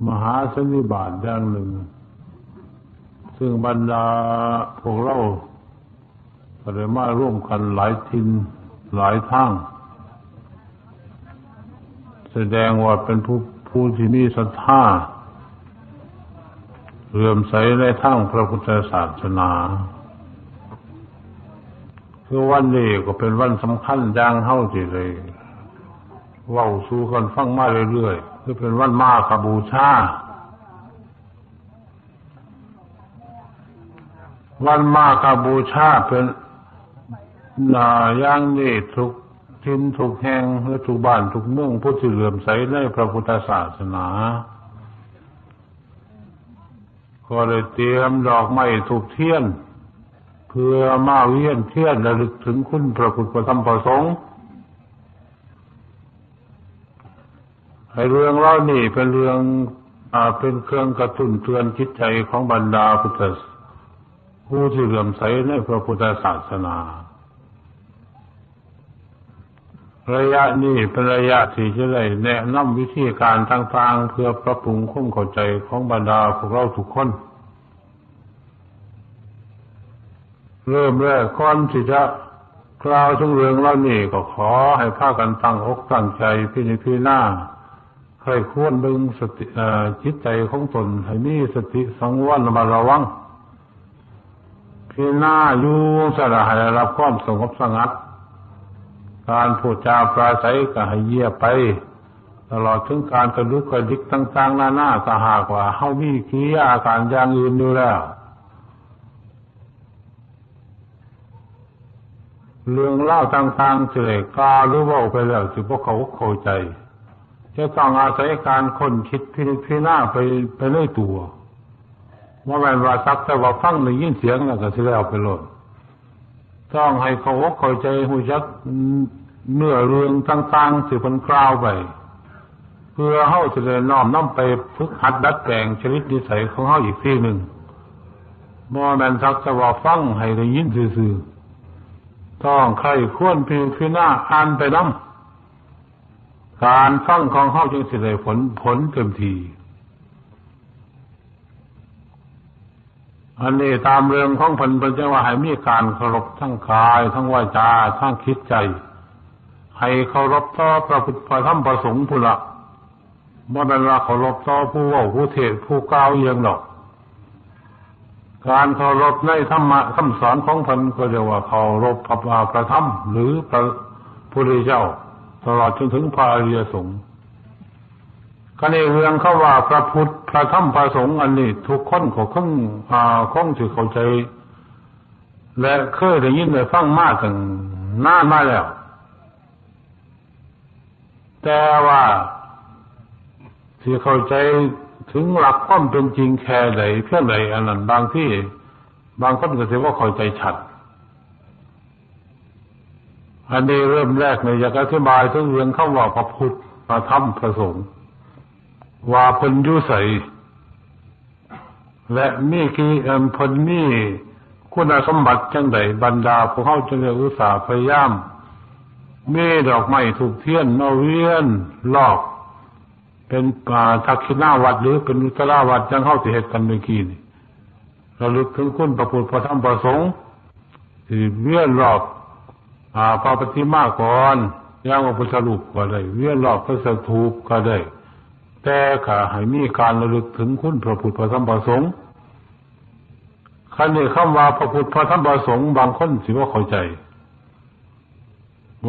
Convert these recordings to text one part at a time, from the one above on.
มหาสันนิบาตอย่างหนึ่งซึ่งบรรดาพวกเราก็ได้มาร่วมกันหลายทินหลายทางแสดงว่าเป็นผู้ที่มีศรัทธาเลื่อมใสในทางพระพุทธศาสนาคือวันนี้ก็เป็นวันสำคัญอย่างเฮาสิเลยเว้าสู่กันฟังมาเรื่อยๆคือเป็นวันมาฆบูชาวันมาฆบูชาเป็นอย่างนี้ทุกทินทุกแห่งและทุกบ้านทุกเมืองผู้ที่เลื่อมใสในพระพุทธศาสนาก็เลยเตรียมดอกไม้ธูปเทียนเพื่อมาเวียนเทียนระลึกถึงคุณพระพุทธพระธรรมพระสงฆ์ให้เรื่องเล่านี่เป็นเรื่องเป็นเครื่องกระตุ้นเตือนจิตใจของบรรดาพุทธผู้ที่เลื่อมใสในพระพุทธศาสนาระยะนี้เป็นระยะที่จะได้แนะนำวิธีการต่างๆเพื่อปรับปรุงความเข้าใจของบรรดาพวกเราทุกคนเริ่มแรกก่อนที่จะกล่าวถึงเรื่องเหล่านี้ก็ขอให้พากันตั้งอกตั้งใจพิจารณาใครควรดึงสติจิตใจของตนให้มีสติสังวรระวังพิจารณาอยู่สละให้รับความสงบสงัดการพูดจาปราศัยก็ให้เยียบไปตลอดถึงการกระดุกกระดิกต่างๆนานาถ้าหากว่าเฮามีกิริยาอาการอย่างอื่นอยู่แล้วเรื่องเล่าต่างๆสิได้กล่าวหรือเว้าไปแล้วสิบ่เข้าใจจะต้องอาศัยการค้นคิดพิจารณาไปในตัวว่าแม่นว่าสักแต่ว่าฟังได้ยินเสียงแล้วก็สิแล้วไปโลดต้องให้เข้าใจรู้จักเนื้อเรื่องต่างๆที่เพิ่นกล่าวไปเพื่อเฮาจะได้น้อมนำไปฝึกหัดดัดแปลงชีวิตนิสัยของเฮาอีกทีหนึ่งบ่แม่นสักแต่ว่าฟังให้ได้ยินซื่อๆต้องใครควรพิจารณาอ่านไปนำการฟังของเฮาจึงสิได้ผลเต็มทีอันนี้ตามเรื่องของเพิ่นจะว่าให้มีการเคารพทั้งกายทั้งวาจาทั้งคิดใจให้เคารพต่อพระพุทธพระธรรมพระสงฆ์พุ่นละบ่แม่นว่าเคารพต่อผู้เว้าผู้เทศน์ผู้กล่าวเองดอกการเคารพในธรรมะคำสอนของเพิ่นก็เรียกว่าเคารพพระธรรมหรือพระพุทธเจ้าตลอดจนถึงพระอริยสงฆ์ก็ในเรื่องเขาว่าพระพุทธพระธรรมพระสงฆ์อันนี้ทุกคนก็คงสิเข้าใจและเคยได้ยินได้ฟังมาตั้งนานมาแล้วแต่ว่าที่เข้าใจถึงหลักความเป็นจริงแค่ใดเพียงใดอันนั้นบางที่บางคนก็สิว่าเข้าใจชัดอันนี้เริ่มแรกเนี่ยอยากอธิบายถึงเรื่องคำว่าพระพุทธพระธรรมพระสงฆ์ว่าเพิ่นอยู่ไสและมีเพิ่นมีคุณสมบัติจังใดบรรดาพวกเขาจึงได้อุตส่าห์พยายามมีดอกไม้ธูปเทียนมาเวียนรอบเป็นทักษิณาวัดหรือเป็นอุตราวัดจังเฮาสิเฮ็ดกันเมื่อกี้นี่ระลึกถึงคุณพระพุทธพระธรรมพระสงฆ์ที่เวียนรอบพระปฏิมากรอย่างพระพุทธรูปก็ได้เวียนรอบพระสถูปก็ได้แต่ก็ให้มีการระลึกถึงคุณพระพุทธพระธรรมพระสงฆ์คันนี้คำว่าพระพุทธพระธรรมพระสงฆ์บางคนสิว่าเข้าใจ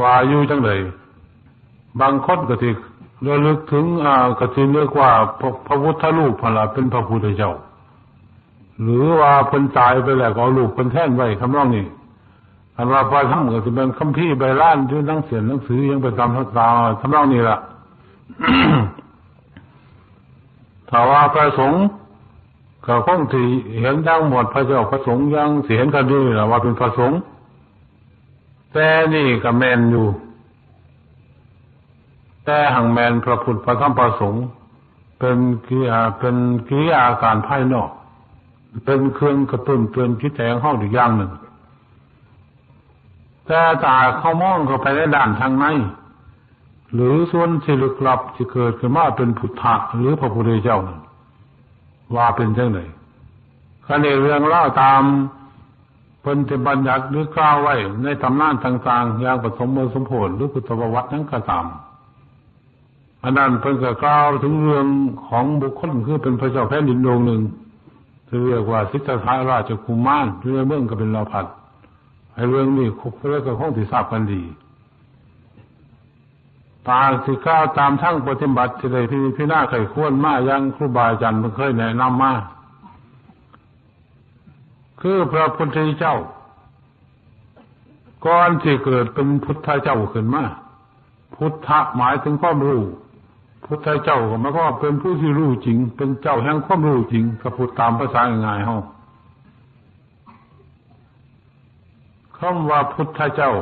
ว่าอยู่จังได๋บางคนก็สิระลึกถึงก็สินึกว่าพระพุทธรูปนั่นล่ะเป็นพระพุทธเจ้าหรือว่าเพิ่นตายไปแล้วก็เอารูปเพิ่นแทนไว้คำนองนี้อันว่าพระธรรมก็สิเป็นคัมภีร์ใบลานอยู่หนังสือยังไปตามทำนองนี้ล่ะ ถ้าว่าพระสงฆ์ก็คงที่เห็นทั้งหมดพระเจ้าพระสงฆ์ยังสิเห็นกันดีล่ะว่าเป็นพระสงฆ์แต่นี่ก็แม่นอยู่แต่หังแม่นพระพุทธพระธรรมพระสงฆ์เป็นกิริยาการภายนอกเป็นเครื่องกระตุ้นเตือนจิตใจของเฮาอีกอย่างหนึ่งแต่ถ้าเขามองเข้าไปในด้านทางใน หรือส่วนที่ลึกลับที่เกิดขึ้นมาเป็นพุทธะหรือพระพุทธเจ้าว่าเป็นจังได๋คันเรื่องเล่าตามเพิ่นที่บัญญัติหรือกล่าวไว้ในตำนานต่างๆอย่างปฐมบทสมโภชหรือพุทธประวัตินั้นก็ตามอันนั้นเพิ่นก็กล่าวถึงเรื่องของบุคคลคือเป็นพระเจ้าแผ่นดินองค์หนึ่งที่เรียกว่าสิทธัตถะราชกุมารที่ในเมืองก็เป็นลาภัสไอ้เรื่องนี้คุกเรื่องก็คงสิทราบกันดีตาสิกล่าวตามทั้งปฏิบัติที่ได้พิจารณาไข้ควรมายังครูบาอาจารย์เพิ่นเคยแนะนำมาคือพระพุทธเจ้าก่อนที่เกิดเป็นพุทธเจ้าขึ้นมาพุทธะหมายถึงความรู้พุทธเจ้าก็หมายความว่าเป็นผู้ที่รู้จริงเป็นเจ้าแห่งความรู้จริงก็พูดตามภาษาง่ายๆเฮาคำว่าพุทธเจ้า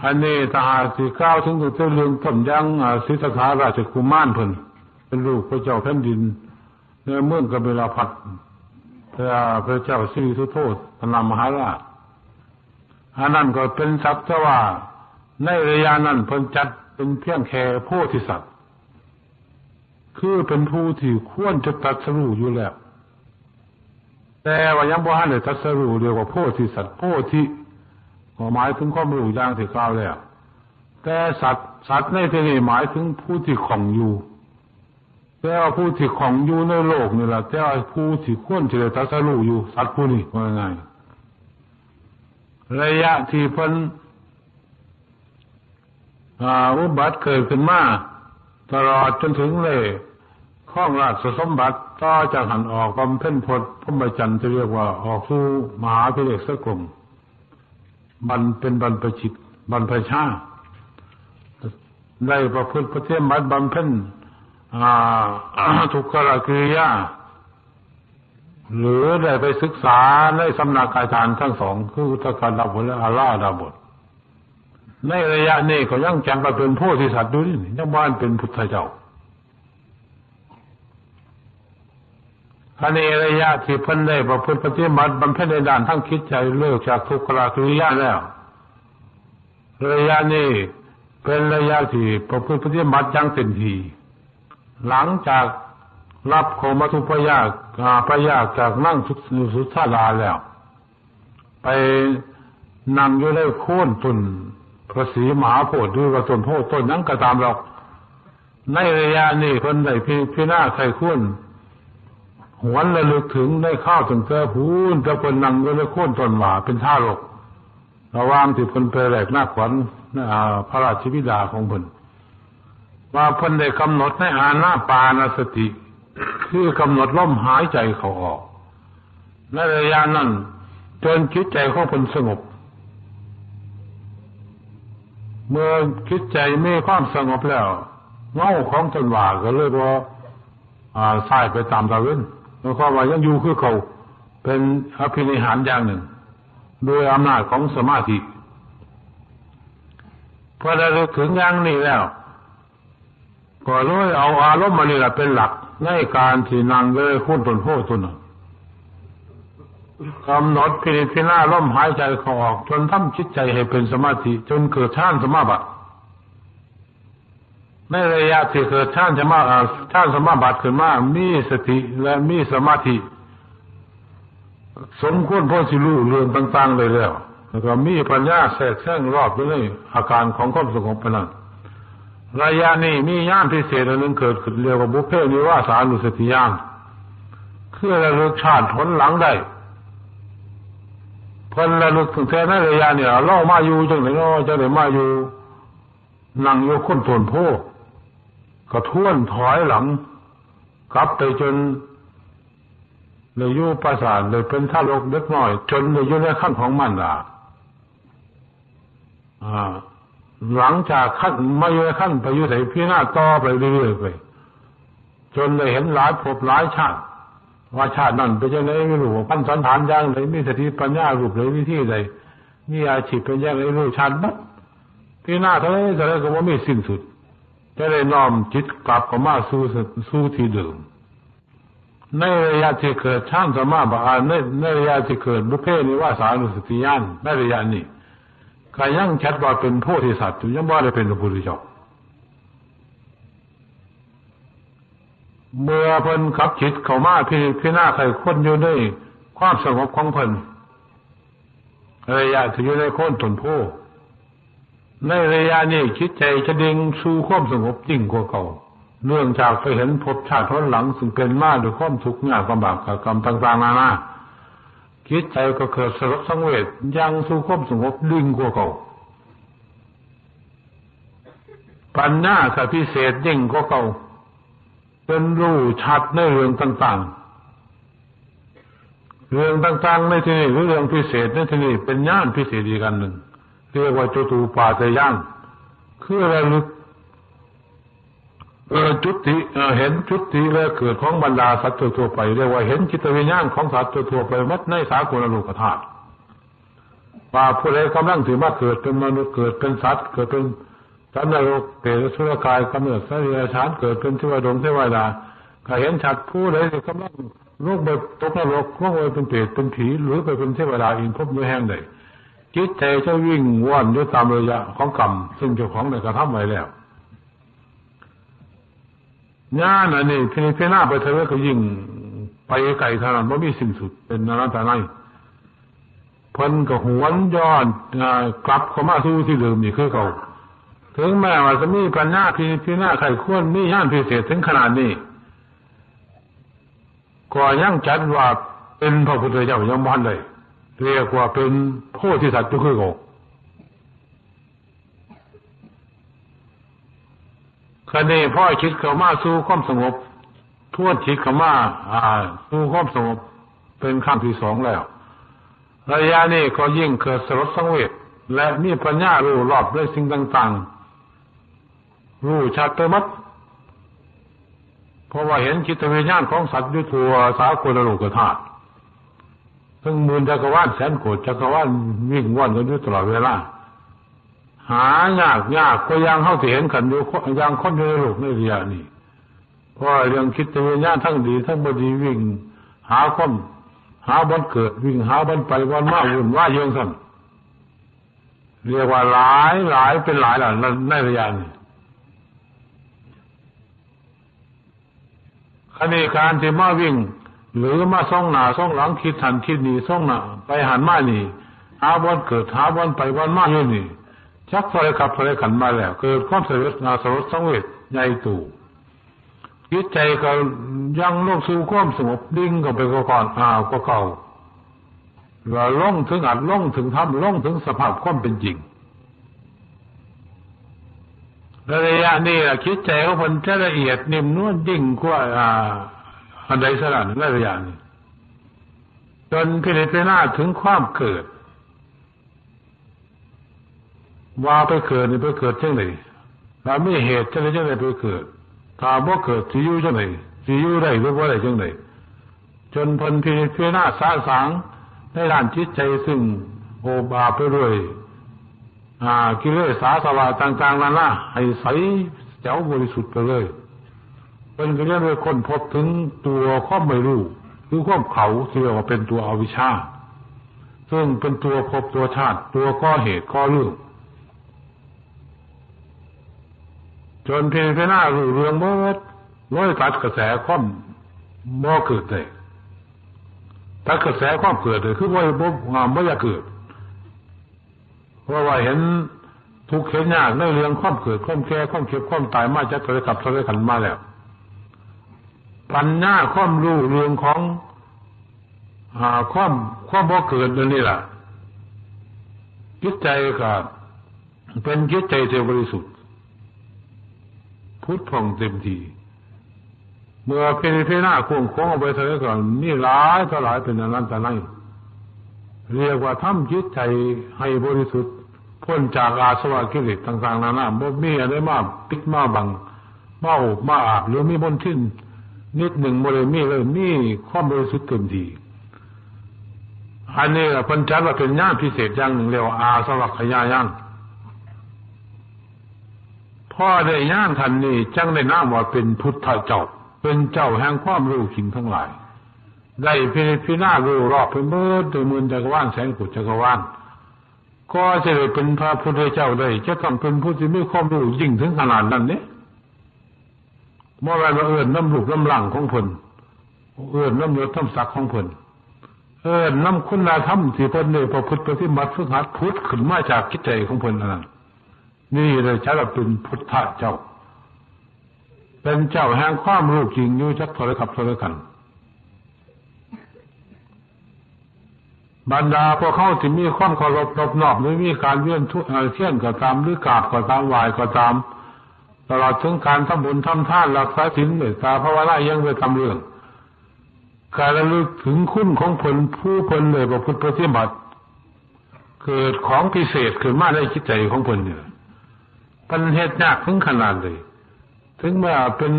อันนี้ถ้าหากสิกล่าวถึงเรื่องต้นยังสิทธัตถะราชกุมารเพิ่นเป็นลูกพระเจ้าแผ่นดินในเมืองกบิลพัสดุพระเจ้าสิริสุโธทนมหาราชอันนั้นก็เป็นศัพท์ว่าในระยะนั้นเพิ่นจัดเป็นเพียงแค่โพธิสัตว์คือเป็นผู้ที่ควรจะตรัสรู้อยู่แล้วแต่ว่ายังบ่ทันได้ตรัสรู้เรียกว่าโพธิสัตว์โพธิก็หมายถึงความรู้อย่างที่กล่าวแล้วแต่สัตว์ในที่นี้หมายถึงผู้ที่ของอยู่แต่ว่าผู้ที่ของอยู่ในโลกนี่แหละแต่ว่าผู้ที่ควรจะได้ตรัสรู้อยู่สัตว์ผู้นี้ว่าไงระยะที่เพิ่นอุบัติเกิดขึ้นมาตลอดจนถึงเลยครองราชสมบัติต่อจากหันออกบำเพ็ญพรตพรหมจรรย์จะเรียกว่าออกสู่มหาภิเรกสกรมเป็นบรรพชิตบรรพชาได้ประพฤติปฏิบัติบำเพ็ญทุกขกิริยาหรือได้ไปศึกษาในสำนักอาจารย์ทั้งสองคืออุตกดาบทและอาราดาบทในระยะนี้ก็ยังจังว่าเป็นโพธิสัตว์ดูนี่ยังบ้านเป็นพุทธเจ้าอันนี้ระยะที่เพิ่นได้ประพฤติปฏิบัติบำเพ็ญในด้านทั้งคิดใจเลิกจากทุกขกิริยาแล้วระยะนี้เป็นระยะที่ประพฤติปฏิบัติอย่างเต็มที่หลังจากรับโคมัทุปยากจากนั่งสุทธาลาแล้วไปนั่งอยู่ในโค่นต้นพระศรีมหาโพธิ์หรือว่าต้นโพธิ์ต้นนั้นก็ตามหรอกในระยะนี้เพิ่นได้พิจารณาไข้ควรหวนระลึกถึงได้ข้าวถึงเธอพูนจะเพิ่นนั่งอยู่ในโค่นต้นหว่าเป็นทารกระหว่างที่เพิ่นไปแลกหน้าขวัญพระราชบิดาของเพิ่นว่าเพิ่นได้กำหนดในอานาปานสติคือกำหนดลมหายใจเข้าออกในระยะนั้นจนจิตใจของเพิ่นสงบเมื่อจิตใจมีความสงบแล้วเงาของตนว่าก็เลยว่าสายไปตามตะเวนแล้วก็ว่ายังอยู่คือเขาเป็นอภินิหารอย่างหนึ่งโดยอำนาจของสมาธิพอได้รู้ถึงอย่างนี้แล้วก็เลยเอาอารมณ์มันนี่แหละเป็นหลักในการที่นั่งเลยคุ้นตนโพธิ์ตนกำหนดพิจารณาลมหายใจเข้าออกจนทำจิตใจให้เป็นสมาธิจนเกิดฌานสมาบัติในระยะที่เกิดฌานสมาบัติขึ้นมามีสติและมีสมาธิสมควรพอสิรู้เรื่องต่างๆเลยแล้วก็มีปัญญาแทรกแซงรอบอยู่ในอาการของความสงบนั้นระยะนี้มีญาณพิเศษอันหนึ่งเกิดขึ้นเรียกว่าบุพเพนิวาสานุสติญาณคือระลึกชาติผลหลังได้เพิ่นระลึกถึงแท้ในระยะเนี่ยเล่ามาอยู่จังไหนเนาะจะได้มาอยู่นั่งอยู่คนต้นโพก็ท้วนถอยหลังกลับไปจนเลยอยู่ปราสาทเลยเป็นทารกเล็กน้อยจนเลยอยู่ในขั้นของมารดาหลังจากขั้นมาอยู่ในขั้นไปอยู่ใส่พิจารณาต่อไปเรื่อยๆไปจนได้เห็นหลายภพหลายชาติว่าชาตินั้นเป็นยังไงไม่รู้พันสันฐานอย่างไรมีสติปัญญารูปไรวิธีใดมีอาชีพเป็นยังไงรู้ชาติบัดพิจารณาเท่านั้นจะได้ก็ว่าไม่สิ้นสุดจะได้น้อมจิตกลับเข้ามาสู่ที่เดิมในระยะที่เกิดฌานสมาบัติในระยะที่เกิดบุพเพนิวาสานุสติญาณในระยะนี้ ก็ยังชัดว่าเป็นโพธิสัตว์ยังว่าได้เป็นพระพุทธเจ้าเมื่อเพิ่นขับจิตเข้ามาพี่หน้าใครคนอยู่ในความสงบของเพิ่นระยะที่อยู่ในโคนต้นโพในระยะนี้จิตใจจะดิ่งสู่ความสงบยิ่งกว่าเก่าเนื่องจากไปเห็นภพชาติหลังซึ่งเป็นมาด้วยความทุกข์ยากลำบากกรรมต่างๆนานาจิตใจก็เกิดสลดสังเวชยังสู่ความสงบดิ่งกว่าเก่าปัญญาก็พิเศษยิ่งกว่าเก่าเป็นรู้ชัดในเรื่องต่างๆเรื่องต่างๆในที่นี้หรือเรื่องพิเศษในที่นี้เป็นญาณพิเศษอีกอันหนึ่งเรียกว่าจตุปาทญาณคือระลึกจุติเห็นจุติและเกิดของบรรดาสัตว์ทั่วไปเรียกว่าเห็นจิตวิญญาณของสัตว์ทั่วไปหมดในสากลโลกธาตุว่าผู้ใดกำลังถือมาเกิดเป็นมนุษย์เกิดเป็นสัตว์เกิดเป็นสัตว์นรกเปรตสุรกายกำเนิดสัตว์เดรัจฉานเกิดเป็นเทวดาเทวดาก็เห็นชัดผู้ใดกำลังโลกแบบตกนรกลงไปเป็นเปรตเป็นผีหรือไปเป็นเทวดาอินทร์พบด้วยแห่งใดจิตใจจะวิ่งว่อนด้วยตามระยะของกรรมซึ่งเจ้าของได้กระทำไว้แล้วญาณอันนี้พิจารณาไปเท่าไรก็ยิ่งไปไกลเท่านั้นไม่มีสิ้นสุดเป็นอนันตนัยเพิ่นก็หวนย้อนกลับเข้ามาสู่ที่เดิมนี่คือเขาถึงแม้ว่าจะมีปัญญาพิจารณาใครควรมีญาณพิเศษถึงขนาดนี้ก็ยังจัดว่าเป็นพระพุทธเจ้ายังบ่ทันได้เรียกว่าเป็นโพธิสัตว์คือเขาคันนี้พ่อคิดเข้ามาสู่ความสงบทวนคิดเข้ามาสู่ความสงบเป็นขั้นที่สองแล้วระยะนี้ก็ยิ่งเกิดสลดสังเวชและมีปัญญารู้รอบด้วยสิ่งต่างๆรู้ชัดไปหมดเพราะว่าเห็นจิตวิญญาณของสัตว์อยู่ทั่วสากลโลกธาตุทั้งหมื่นจักรวาลแสนโกฏจักรวาลวิ่งว่อนกันอยู่ตลอดเวลาหายากก็ยังเข้าเห็นกันอยู่ยังคนอยู่ในโลกในระยะนี้เพราะเรื่องคิดวิญญาณทั้งดีทั้งบดีวิ่งหาคนหาบนเกิดวิ่งหาบนไปวันมาวุ่นว่าเยอะสั่นเรียกว่าหลายเป็นหลายหล่ะในระยะนี้ขณะการที่มาวิ่งหรือมาส่องหน้าส่องหลังคิดหันคิดนี่ส่องหน้าไปหันมานี่หาบนเกิดหาบนไปวันมาอยู่นี่ชักไฟขับไฟขันมาแล้วเกิดความสลดสังเวชใหญ่ตู่จิตใจก็ยังลงสู่ความสงบดิ่งก็ไปก่อนก็เก่าว่าลงถึงอัดลงถึงทำลงถึงสภาพความเป็นจริงระยะนี้คิดใจของคนจะละเอียดนิ่มนวลยิ่งกว่าอันใดสักอันในระยะนี้จนพิจารณาถึงความเกิดว่าไปเกิดนี่ไปเกิดจังได๋ถ้ามีเหตุจังได๋ไปเกิดถ้าบ่เกิดสิอยู่จังได๋สิอยู่ได้หรือบ่ได้จังได๋จนเพิ่นพิจารณาสางในด้านจิตใจซึ่งโอบาไปด้วยกิเลสอาสวะต่างๆนั่นน่ะให้ใสแจ๋วบริสุทธิ์ไปเลยเพิ่นก็เรียกว่าคนพบถึงตัวความไม่รู้คือความเขาที่เรียกว่าเป็นตัวอวิชชาซึ่งเป็นตัวภพตัวชาติตัวก่อเหตุก่อเรื่องจนเพียงแค่หน้ารู้เรื่องเมื่อร้อยตัดกระแสความบ่เกิดเลยตัดกระแสความเกิดเลยคือว่าไม่อยากเกิดเพราะว่าเห็นทุกข์เห็นยากในเรื่องความเกิดความแก่ความเจ็บความตายมาจากตัวขับตัวขันมาแล้วปัญญาความรู้เรื่องของความบ่เกิดนี่แหละจิตใจก็เป็นจิตใจที่บริสุทธิ์พุทธผ่องเต็มทีเมื่อพิจารณาโค้งออกไปเท่านั้นก่อนนี่หลายเป็นอนันตนัยเรียกว่าทำจิตใจให้บริสุทธิ์พ้นจากอาสวะกิเลสต่างๆนานาบ่มีอะไรมาปิดมาบังมาโอบมาอาบหรือมีมลทินนิดหนึ่งบ่ได้มีเลยมีความบริสุทธิ์เต็มทีอันนี้เพิ่นจัดว่าเป็นญาณพิเศษอย่างหนึ่งเรียกว่าอาสวัคคยญาณพ่อได้ญาณทันนี้จังได้นามว่าเป็นพุทธเจ้าเป็นเจ้าแห่งความรู้สิ่งทั้งหลายได้พิจารณารู้รอบไปหมดโดยหมื่นจักรวาลแสนโกฏจักรวาล ก็จะได้เป็นพระพุทธเจ้าได้จะต้องเป็นผู้ที่มีความรู้ยิ่งถึงขนาดนั้นเนี่ยเมื่อไรมาเอื้อนน้ำลูกน้ำหลังของเพิ่นเอื้อนน้ำยศน้ำศักดิ์ของเพิ่นเอื้อนน้ำคุณธรรมที่เพิ่นได้ประพฤติปฏิบัติฝึกหัดพุทธขึ้นมาจากจิตใจของเพิ่นนั่นนี่เลยใช้ว่าเป็นพุทธเจ้าเป็นเจ้าแห่งความรู้จริงอยู่จักเท่าไรครับเท่าไรกันบรรดาพวกเขาที่มีความเคารพนอบน้อมหรือมีการเวียนเทียนก็ตามหรือกราบก็ตามไหว้ก็ตามตลอดถึงการทำบุญทำทานรักษาศีลเมตตาภาวนายังไปทำเรื่องการระลึกถึงคุณของผลผู้ผลเลยประพฤติปฏิบัติเกิดของพิเศษขึ้นมาในจิตใจของผลเนี่ยปัญเหตุยากถึงขนาดเลยถึงแม้เป็น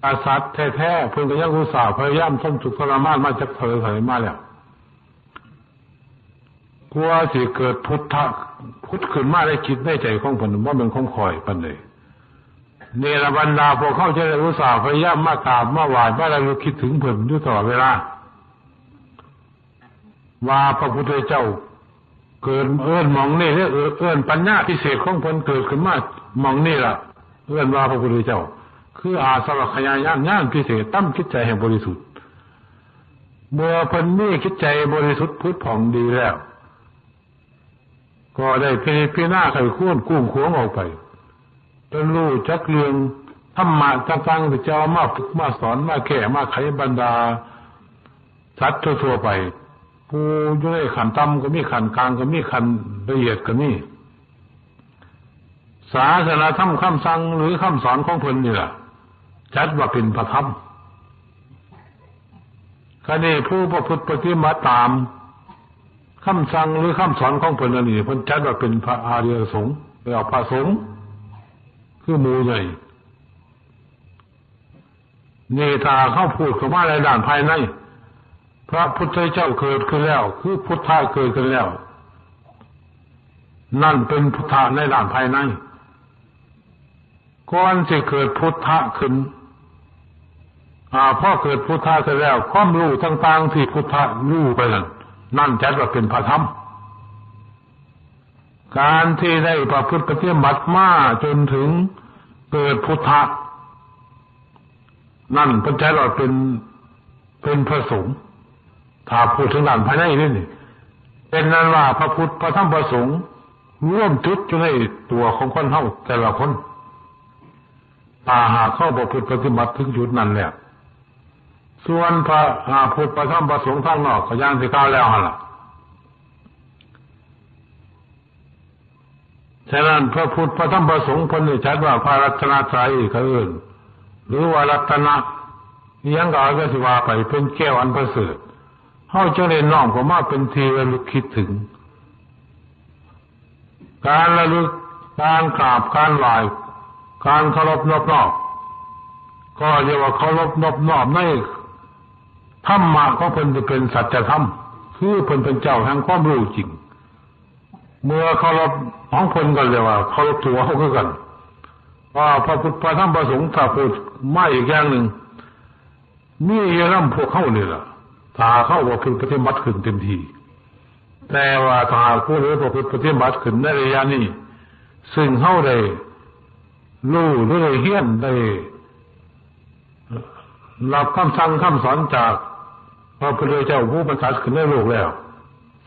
อาสัตย์แท้ๆเพิ่นก็ยังอุตส่าห์พยายามทนทุกข์ทรมานมาจากเถิดมาแล้วกลัวสิเกิดพุทขึ้นมาในจิตในใจของผลว่าเป็นของคอยปันเลยเนรบรรดาพวกเขาจะได้อุตส่าห์พยายามมากราบมาไหว้มาระลึกคิดถึงเพิ่นอยู่ตลอดเวลาว่าพระพุทธเจ้าเกิดเอื้อนมองนี่เอื้อนปัญญาพิเศษของเพิ่นเกิดขึ้นมามองนี่ล่ะเอื้อนว่าพระพุทธเจ้าคืออาสวัคยายานพิเศษตั้มคิดใจแห่งบริสุทธิ์เมื่อเพิ่นมีคิดใจบริสุทธิ์พุทธผ่องดีแล้วก็ได้พิจารณาไขควรกุ้งขวงออกไปจนรู้จักเรื่องธรรมะต่างๆที่จะเอามาฝึกมาสอนมาแก้มาไขบรรดาสัตว์ทั่วไปผู้อยู่ในขันต่ำก็มีขันกลางก็มีขันละเอียดก็มีศาสนาธรรมคำสั่งหรือคำสอนของเพิ่นนี่แหละจัดว่าเป็นพระธรรมคดีผู้ประพฤติปฏิบัติตามคำสั่งหรือคำสอนของเพิ่นนี่เพิ่นจัดว่าเป็นพระอริยสงฆ์เรียกว่าพระสงฆ์คือหมู่ใหญ่นี่ถ้าเข้าพูดเข้ามาในด้านภายในพระพุทธเจ้าเกิดขึ้นแล้วคือพุทธะเกิดขึ้นแล้วนั่นเป็นพุทธะในด้านภายในก่อนจะเกิดพุทธะขึ้นพอเกิดพุทธะขึ้นแล้วความรู้ต่างๆที่พุทธะรู้ไปนั่นจัดว่าเป็นพระธรรมการที่ได้ประพฤติปฏิบัติมาจนถึงเกิดพุทธะนั่นเป็นใจเราเป็นพระสงฆ์ถ้าพูดถึงด้านภายในนี่เป็นนั้นว่าพระพุทธพระธรรมพระสงฆ์ร่วมจุดอยู่ในตัวของคนเฮาแต่ละคนถ้าหากเข้าประพฤติปฏิบัติถึงจุดนั้นแล้วส่วนพระพุทธพระธรรมพระสงฆ์ทางนอกก็อย่างที่กล่าวแล้วหั่นล่ะฉะนั้นพระพุทธพระธรรมพระสงฆ์เพิ่นนี่จัดว่าพระรัตนตรัยคืออื่นหรือว่ารัตนะยังก็เอาก็สิว่าไปเป็นแก้วอันประเสริฐเฮาจะได้น้อมเข้ามาเป็นที่ระลึกคิดถึงการระลึกการกราบการไหว้การเคารพนอบน้อมก็เรียกว่าเคารพนอบน้อมในธรรมะของเพิ่นจะเป็นสัจธรรมคือเพิ่นเป็นเจ้าแห่งความรู้จริงเมื่อเคารพของเพิ่นก็เรียกว่าเคารพตัวเขาคือกันว่าพระพุทธพระธรรมพระสงฆ์ถ้าพูดมาอีกอย่างหนึ่งมีอย่างนั้นพวกเขานี่แหละถ้าเข้าว่าพึงปฏิบัติขึ้นเต็มทีแต่ว่าถ้าผู้รู้ประพฤติปฏิบัติขึ้นในระยะนี้ซึ่งเข้าได้รู้หรือได้เฮียนได้รับคำสั่งคำสอนจากพระพุทธเจ้าผู้ประเสริฐขึ้นในโลกแล้ว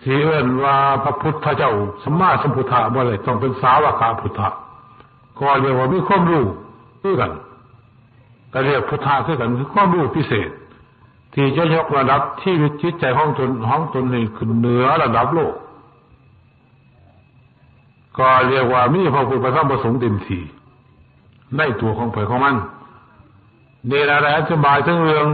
สิเอิ้นว่าพระพุทธเจ้าสัมมาสัมพุทธะบ่ได้ต้องเป็นสาวกพุทธะก็เรียกว่ามีความรู้คือกันก็เรียกพุทธะคือกันคือความรู้พิเศษที่จะยกระดับที่จิตใจของตนให้ขึ้นเหนือระดับโลกก็เรียกว่ามีพระพุทธพระธรรมพระสงฆ์เต็มที่ในตัวของเผยของมันนี่แหละอธิบายถึงเรื่อง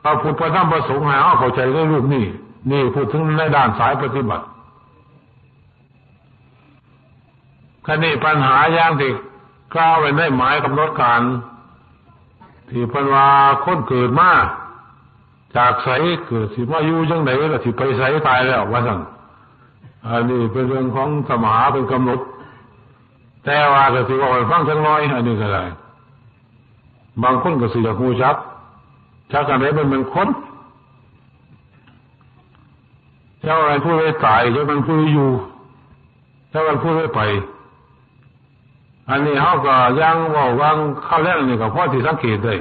พระพุทธพระธรรมพระสงฆ์ให้เข้าใจในรูปนี้นี่พูดถึงในด้านสายปฏิบัติคันนี้ปัญหาอย่างที่กล่าวไว้ในหมายกำหนดการที่เพิ่นว่าคนเกิดมาจากไสเกิดสิมาอยู่จังได๋ก็สิไปไสตายแล้วว่าซั่นอันนี้เป็นเรื่องของสมหาเป็นกำหนดแต่ว่าก็สิว่าให้ฟังจักหน่อยอันนี้ก็ได้บางคนก็สิอยากรู้จักอันไหนมันเป็นคนเจ้าอะไรผู้ใดตายเจ้ามันผู้อยู่ ถ้ามันพูดไม่ไปอันนี้เขาก็ยังว่าวางเข้าแรกนี่ก็พอที่สังเกตได้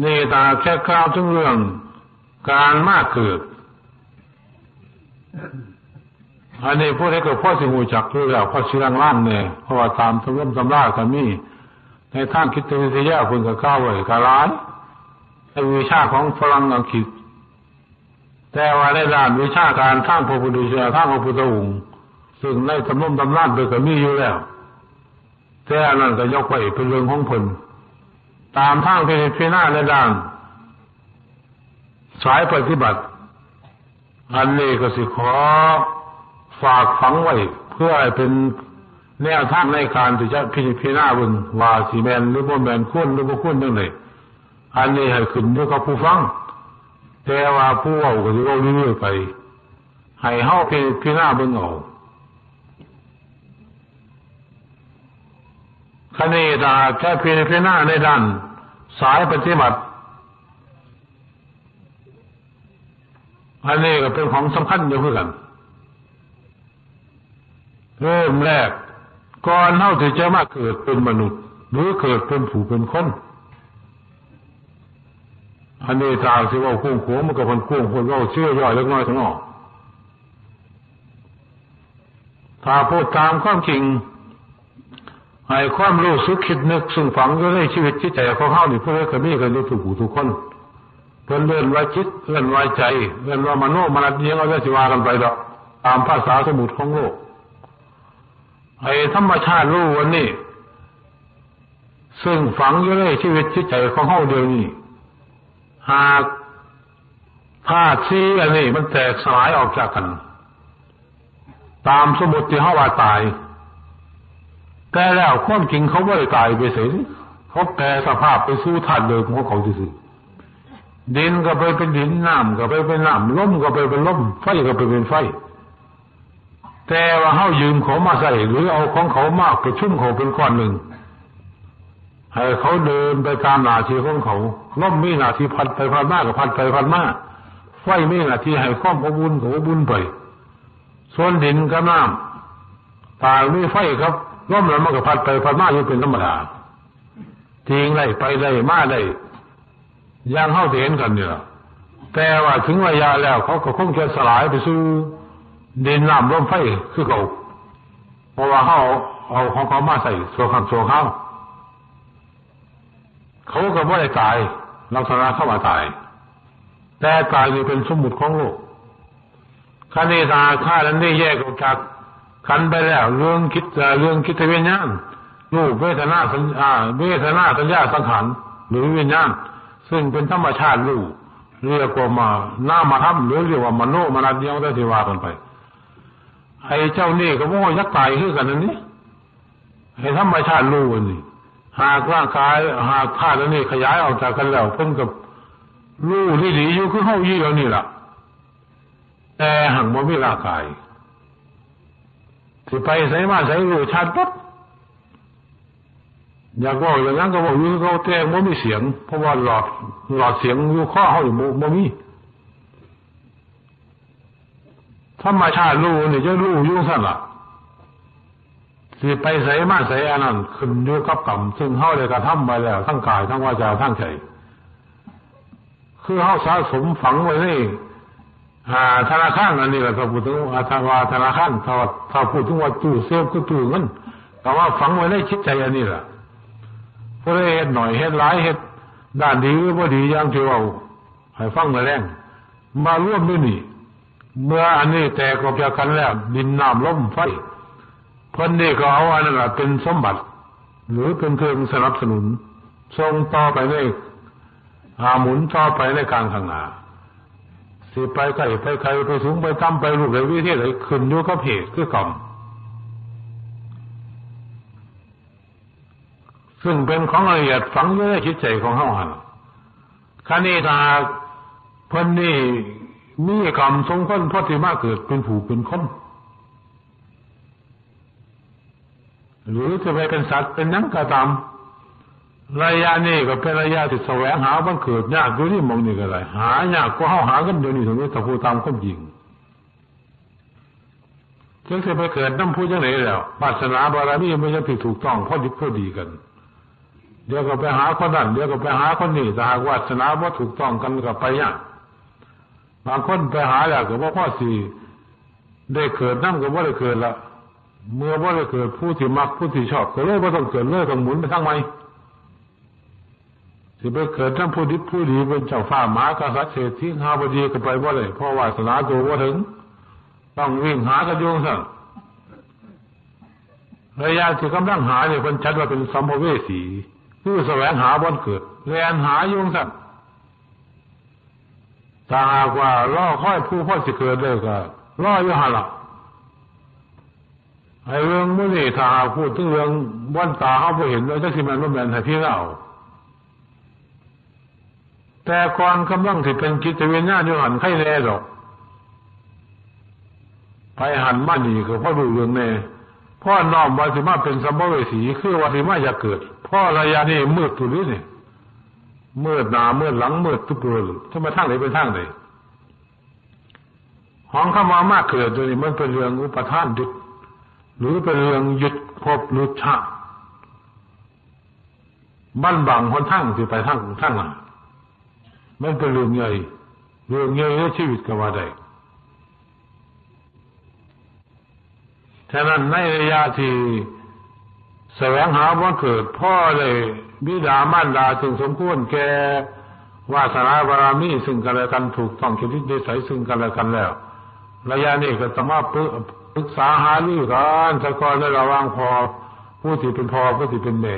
นี่ตาแค่กล่าวถึงเรื่องการมากเกิดอันนี้พูดให้กับพ่อสิหูจักด้วยแล้วพ่อชิรังล้านเนี่ยเพราะว่าตามสมรมตำราก็มีในทางคิดวิทยาคุณกับก้าวไว้กาล้านในวิชาของฝรั่งอังกฤษแต่ว่าในด้านวิชาการทางพระพุทธเจ้าทางพระพุทธองค์ซึ่งในสมรมตำราโดยก็มีอยู่แล้วแต่อันนั้นก็ยกไว้เป็นเรื่องของผลตามทางพิจารณาในด้านสายปฏิบัติอันนี้ก็สิขอฝากฝังไว้เพื่อให้เป็นแนวทางในการที่จะพิจารณาเบิ่งว่าสิแม่นหรือบ่แม่นควรหรือบ่ควรจังได๋อันนี้ให้ขึ้นอยู่กับผู้ฟังแต่ว่าผู้เว้าก็สิเว้าเรื่อยๆไปให้เฮาพิจารณาเบิ่งเอาคันนี้ถ้าแค่พิจารณาในด้านสายปฏิบัติอันนี้ก็เป็นของสำคัญอยู่เหมือนกันเริ่มแรกก่อนเฮาที่จะมาเกิดเป็นมนุษย์หรือเกิดเป็นผู้เป็นคนอันนี้ทางสิว่าคุ้งโขงมันก็มันคุ้งคนเราเชื่อย่อยเล็กน้อยทั้งนอกถ้าพูดตามความจริงให้ความรู้สึกคิดนึกซึ่งฝังอยู่ในชีวิตจิตใจของเฮานี่เพื่อก็มีกันอยู่ทุกผู้ทุกคนเพิ่นเลื่อนไว้จิตเลื่อนไว้ใจเลื่อนว่ามโนมนัสยังเอาสิว่ากันไปดอกตามภาษาสมุติของโลกไอ้ธรรมชาติรู้วันนี้ซึ่งฝังอยู่ในชีวิตจิตใจของเฮาเดี๋ยวนี้หากธาตุสี่อันนี้มันแตกสลายออกจากกันตามสมมุติที่เฮาว่าตายแต่แล้วความจริงเขาไม่ได้ตายไปเสียเขาแปรสภาพไปสู่ธาตุเดิมของเขาซื่อๆดินก็ไปเป็นดินน้ำก็ไปเป็นน้ำลมก็ไปเป็นลมไฟก็ไปเป็นไฟแต่ว่าเฮายืมเขามาใส่หรือเอาของเขามาประชุมเขาเป็นก้อนหนึ่งให้เขาเดินไปตามหน้าที่ของเขาลมมีหน้าที่พัดไปพัดมาก็พัดไปพัดมาไฟมีหน้าที่ให้ความอบอุ่นก็อบอุ่นไปส่วนดินกับน้ำต่างมีไฟครับลมแล้วมันก็พัดไปพัดมาอยู่เป็นธรรมดาทิ้งได้ไปได้มาได้อย่างเฮาเห็นกันเนี่ยแต่ว่าถึงระยะแล้วเขาก็คงจะสลายไปสู่ดินน้ำลมไฟคือเขาเพราะว่าเฮาเอาของเขามาใส่โซ่ข้างโซ่ข้าวเขาก็ไม่ได้ตายลักษณะเขาว่าตายแต่ตายนี่เป็นสมมุติของโลกคณิตาค่านั้นได้แยกออกจากขันไปแล้วเรื่องคิดวิญญาณรูปเวทนาสัญญาสังขารหรือวิญญาณซึ่งเป็นธรรมชาติรูปเรียกว่านามธรรมหรือเรียกว่ามโนมนัสยังได้ที่ว่ากันไปไอ้เจ้านี่ก็บ่ยักตายคือกันนั่นนี่ไอ้ธรรมชาติรู้นี่หากร่างกายหากธาตุนี้ขยายออกจากกันแล้วเพิ่นกับรู้ดีๆอยู่คือเฮาอยู่แล้วนี่ล่ะแต่หังบ่มีร่างกายสิไปไสมาไสรู้ชัดปั๊บอยากว่าอย่างนั้นก็บอกอยู่เขาแต่บ่มีเสียงเพราะว่าหลอดเสียงอยู่ข้อเฮาบ่มีธรรมชาติรู้นี่จะรู้อยู่ซั่นล่ะสิไปไสมาไสอันนั้นขึ้นอยู่กับกรรมซึ่งเฮาได้กระทำไว้แล้วทั้งกายทั้งวาจาทั้งใจคือเฮาสะสมฝังไว้ในธนาคารอันนี้แหละถ้าพูดถึงธนาคารถ้าพูดถึงว่าตู้เซฟก็ตู้เงินแต่ว่าฝังไว้ในจิตใจอันนี้แหละเพราะเฮ็ดหน่อยเฮ็ดหลายเฮ็ดด้านดีหรือบ่ดีอย่างที่ว่าให้ฟังมาแรงมาร่วมด้วยนี่เมื่ออันนี้แตกออกจากกันแล้วดินน้ำลมไฟเพิ่นนี่ก็เอาอันนั้นล่ะเป็นสมบัติหรือเป็นเครื่องสนับสนุนส่งต่อไปในหมุนต่อไปในการข้างหน้าสิไปไกลไปไกลไปสูงไปต่ำไปรูปใดวิธีใดขึ้นอยู่กับเหตุคือกรรมซึ่งเป็นของละเอียดฝังอยู่ในจิตใจของเฮาหั่นคณิตาเพิ่นนี่มีกรรมสงผลพอที่มาเกิดเป็นผู้เป็นคนหรือจะไปเป็นสัตว์เป็นหยังก็ตาม ระยะนี้ก็เป็นระยะที่แสวงหาบังเกิดยากอยู่ที่มองนี่ก็ได้หายากก็เฮาหากันเดี๋ยวนี้ถึงจะพูดตามความจริงจังสิไปเกิดน้ำพูดจังไหนแล้ววาสนาบารมีไม่ใช่ผิดถูกต้องพอดีพอดีกันเดี๋ยวก็ไปหาคนนั้นเดี๋ยวก็ไปหาคนนี้แต่หากวาสนาบ่ถูกต้องกันก็ไปยากบางคนไปหาแล้วก็บ่พอสิได้เกิดน้ำก็บ่ได้เกิดละเมื่อบ่ได้เกิดผู้ที่มักผู้ที่ชอบก็เลยบ่ต้องเกิดเลยต้องหมุนไปทางใหม่สิไปเกิดน้ำผู้ดีผู้ดีเป็นเจ้าฟ้ามหากษัตริย์เศรษฐีข้าพเจ้าก็ไปบ่ได้เพราะวาสนาตัวบ่ถึงต้องวิ่งหากระยุงซะระยะที่กำลังหาเนี่ยมันชัดว่าเป็นสัมภเวสีคือแสวงหาบ่อนเกิดแล่นหายุงซะถ้าหากว่าล่อค่อยผู้พ่อสิเกิดเลยก็ล่ออยู่หั่นล่ะไอ้เรื่องมื้อนี้ถ้าหากพูดถึงเรื่องบ่อนตาเฮาบ่เห็นแล้วจักสิแม่นบ่แม่นให้พี่เอาแต่ก่อนกำลังสิเป็นจิตวิญญาณอยู่หั่นใครแลดอกไปหันมานี่ก็เพราะรู้เรื่องแน่พ่อน้อมว่าสิมาเป็นสัมภเวสีคือว่าสิมาอยากเกิดพ่อระยะนี้มืดตุลินี่มืดหน้ามืดหลังมืดทุกเรื่องจะมาทางไหนเป็นทางไหนห้องเข้ามามากเกิดตัวนี้มันเป็นเรื่องอุปทานยึดหรือเป็นเรื่องยึดภพหรือชาติบ้านบังคนทั้งสิไปทั้งหลังมันเป็นเรื่องใหญ่ในชีวิตก็ว่าได้ฉะนั้นในระยะที่แสวงหาบ่เกิดพ่อเลยบิดามารดาจึงสมควรแก่วาสนาบารมีซึ่งกันและกันถูกต้องจริตนิสัยซึ่งกันและกันแล้วระยะนี้ก็ต้องมาปรึกษาหารือกันซะก่อนในระหว่างพ่อผู้ที่เป็นพ่อผู้ที่เป็นแม่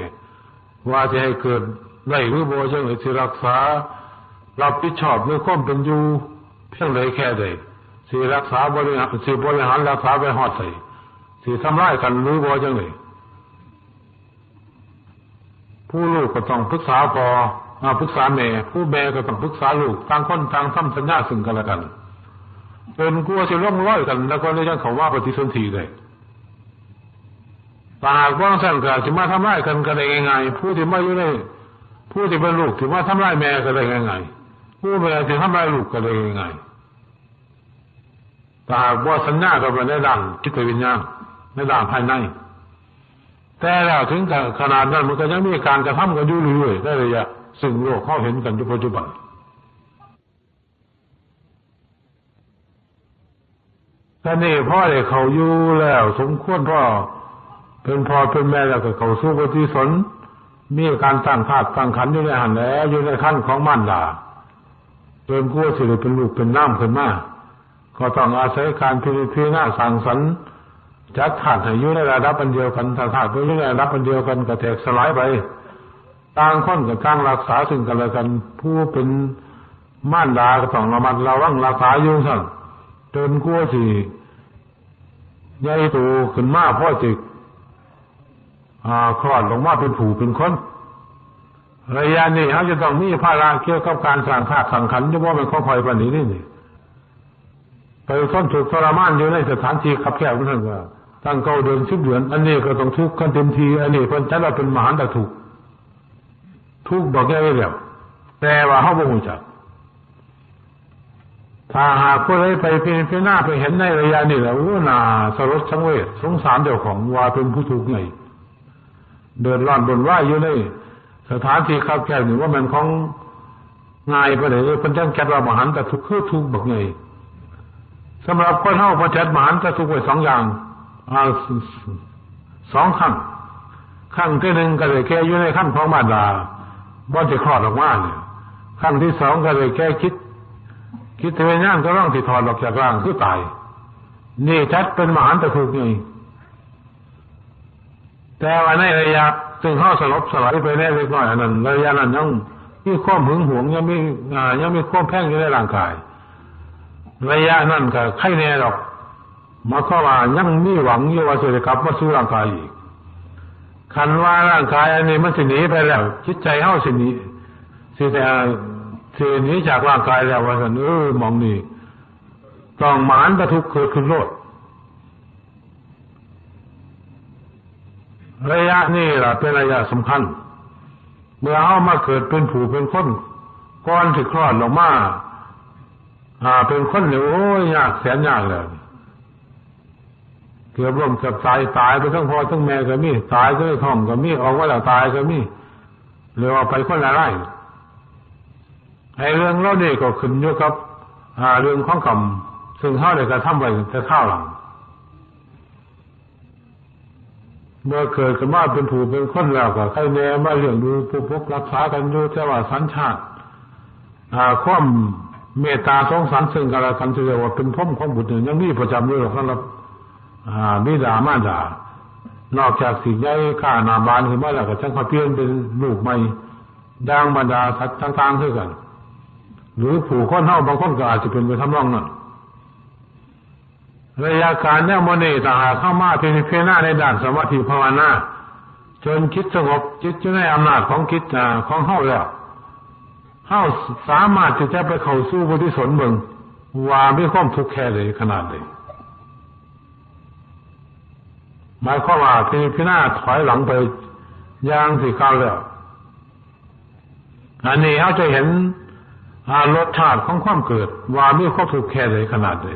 ว่าจะให้เกิดได้หรือบ่จังได๋สิรักษารับผิดชอบในความเป็นอยู่เพียงใดแค่ใดสิรักษาบริหารรักษาไปฮอดไสสิทำร้ายกันหรือบ่จังได๋ผู้ลูกก็ต้องปรึกษาพ่อปรึกษาแม่ผู้แม่ก็ต้องปรึกษาลูกต่างคนต่างทำสัญญาซึ่งกันและกันเป็นกลัวสิร่องรอยกันแล้วก็เลยจังเข้าว่าปฏิสนธิได้ถ้าหากว่าซั่นก็สิมาทำร้ายกันก็ได้ง่ายๆผู้ที่มาอยู่ในผู้ที่เป็นลูกที่มาทำร้ายแม่ก็ได้ง่ายๆผู้แม่ที่ทำร้ายลูกก็ได้ง่ายๆถ้าหากว่าสัญญากันไปในด้านจิตวิญญาณในด้านภายในแต่แล้วถึงขนาดนั้นมันก็ยังมีการกระทำกันอยู่เรื่อยๆได้ระยะซึ่งโลกเขาเห็นกันในปัจจุบันแต่นี่พ่อได้เขาอยู่แล้วสมควรพ่อเป็นพ่อเป็นแม่แล้วก็เขาสู้ปฏิสนธิมีการตั้งธาตุตั้งขันธ์อยู่ในหันแล้วอยู่ในขั้นของมารดาจนกลัวสิเป็นลูกเป็นน้ำขึ้นมาก็ต้องอาศัยการพิจารณาสั่งสรรค์จัดธาตุให้อยู่ในระดับอันเดียวกันถ้าธาตุอยู่ในระดับอันเดียวกันก็แตกสลายไปต่างคนก็ต่างรักษาซึ่งกันและกันผู้เป็นมารดาก็ต้องระมัดระวังรักษาอยู่ซั่นจนกลัวสิใหญ่โตขึ้นมาพ่อสิคลอดลงมาเป็นผู้เป็นคนระยะนี้เขาจะต้องมีภาระเกี่ยวกับการสร้างธาตุสังขารเฉพาะเป็นข้อคอยปานนี้นี่ไปทนทุกข์ทรมานอยู่ในสถานที่คับแคบนั่นก็ตั้ง9 เดือน10 เดือนอันนี้ก็ต้องทุกข์กันเต็มทีอันนี้เพิ่นจัดว่าเป็นมหันตทุกข์ทุกข์บอกแก้ไว้แล้วแต่ว่าเขาบ่รู้จักถ้าหากผู้ใดไปพิจารณาไปเห็นในระยะนี้แล้วน่าสลดสังเวชสงสารเจ้าของว่าเป็นผู้ทุกข์ไงเดินร้อนบนว่ายอยู่ในสถานที่คับแคบนี่ว่ามันของง่ายไปเลยเพิ่นจังจัดว่ามหันตทุกข์คือทุกข์บอกไงสำหรับคนเฮาพอจัดมหันตทุกข์ไว้2อย่าง2ครั้งที่1ก็ได้แค่อยู่ในขั้นของมารดาบ่จะคลอดออกมาเนี่ยครั้งที่2ก็ได้แค่คิดวิญญาณก็ต้องสิถอดออกจากร่างคือตายนี่ชัดเป็นมหันตทุกข์ไงแต่ว่าในระยะซึ่งเฮาสลบสลายไปแน่เล็กน้อยอันนั้นระยะนั้นยังมีความหึงหวงยังมีความแพ่งอยู่ในร่างกายระยะนั้นก็ไข้แน่หรอกมาเข้าว่ายังมีหวังอยู่ว่าจะกลับมาสู่ร่างกายอีกคันว่าร่างกายอันนี้มันสิหนีไปแล้วจิตใจเฮาสิหนีสิหนีจากร่างกายแล้วว่าซั่นมองนี่ต้องมหันตทุกข์เกิดขึ้นโลดระยะนี้ล่ะเป็นระยะสำคัญ เมื่อเฮามาเกิดเป็นผู้เป็นคนก่อนสิคลอดออกมาเป็นคนเนี่ยโอ้ยยากแสนยากเลยเกือบล้มเกือบตายไปทั้งพ่อทั้งแม่ก็มีตายก็ในท้องก็มีออกมาแล้วตายก็มีหรือว่าไปคนละไร่ไอ้เรื่องเราเนี่ยก็ขึ้นอยู่กับเรื่องของกรรมซึ่งเฮาได้กระทำไว้แต่ข้าวหลังเมื่อเกิดขึ้นมาเป็นผู้เป็นคนแล้วก็ใครแน่มาเลี้ยงดูปกรักษากันอยู่แต่ว่าสัญชาติความเมตตาสงสารซึ่งกันและกันที่เรียกว่าเป็นพรหมของบุตรยังมีประจำอยู่หรอกครับบิดามารดานอกจากสิ่งใหญ่ข้านาบานขึ้นมาแล้วก็จังเขาเปลี่ยนเป็นลูกใหม่ดังบรรดาสัตว์ต่างๆด้วยกันหรือผู้คนเฮาบางคนก็อาจจะเป็นไปทำนองนั้นระยะการเนี่ยโมเนตหาเข้ามาพิจารณาในด้านสมาธิภาวนาจนคิดสงบจิตอยู่ในอำนาจของคิดของเฮาแล้วเฮาสามารถที่จะไปเข้าสู่บุติสนเบิ่งว่ามีความทุกข์แค่ไหนขนาดไหนหมายความว่าพิจารณาถอยหลังไปอย่างที่กล่าวแล้วอันนี้เฮาจะเห็นรสชาติของความเกิดว่ามีความทุกข์แค่ไหนขนาดไหน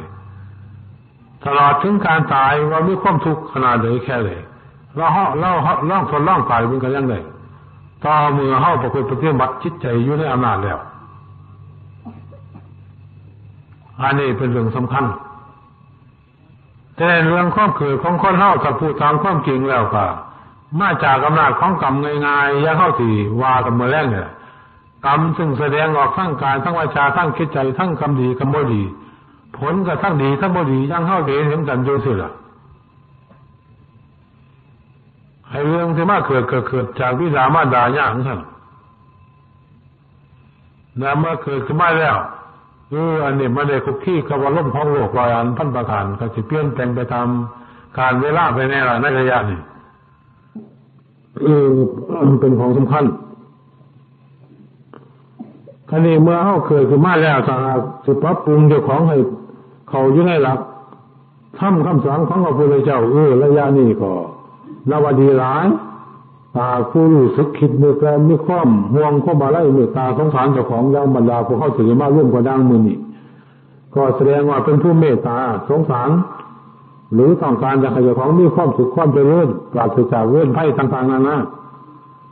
ตลอดถึงการตายว่ามีความทุกข์ขนาดไหนแค่ไหนเราล่องทนล่องตายมันก็ยังไงต่อเมื่อเฮาประพฤติปฏิบัติจิตใจอยู่ในอำนาจแล้วอันนี้เป็นเรื่องสำคัญแต่เรื่องความเกิดของคนเฮาถ้าพูดตามความจริงแล้วก็มาจากอำนาจของกรรมง่ายๆอย่างเฮาที่ว่ากันมาแล้วเนี่ยกรรมซึ่งแสดงออกทั้งกายทั้งวาจาทั้งคิดใจทั้งกรรมดีกรรมบ่ดีผลก็ทั้งดีทั้งบ่ดีอย่างเฮาเห็นกันอยู่ซื่อล่ะไอ้เรื่องที่มาเกิดจากบิดามารดาอย่างนั้นแล้วเมื่อเกิดขึ้นมาแล้วอันนี้มันได้คุกคีกับอารมณ์ของโลกร้อยอันพันประการก็สิเปลี่ยนแปลงไปตามการเวลาไปในระยะนี้เป็นของสำคัญคราวนี้เมื่อเฮาเกิดขึ้นมาแล้วถ้าสิปรับปรุงเจ้าของให้เข้าอยู่ในหลักธรรมคำสอนของพระพุทธเจ้าระยะนี้ก็นวดีหลายผู้รู้สึกคิดนึกแล้วมีความห่วงความอะไรเมตตาสงสารเจ้าของอย่างบรรดาพวกเขาถือมาร่วมกันดังมือนี้ก็แสดงว่าเป็นผู้เมตตาสงสารหรือต้องการจะให้เจ้าของมีความสุขความเจริญปราศจากเวรภัยต่างๆนานา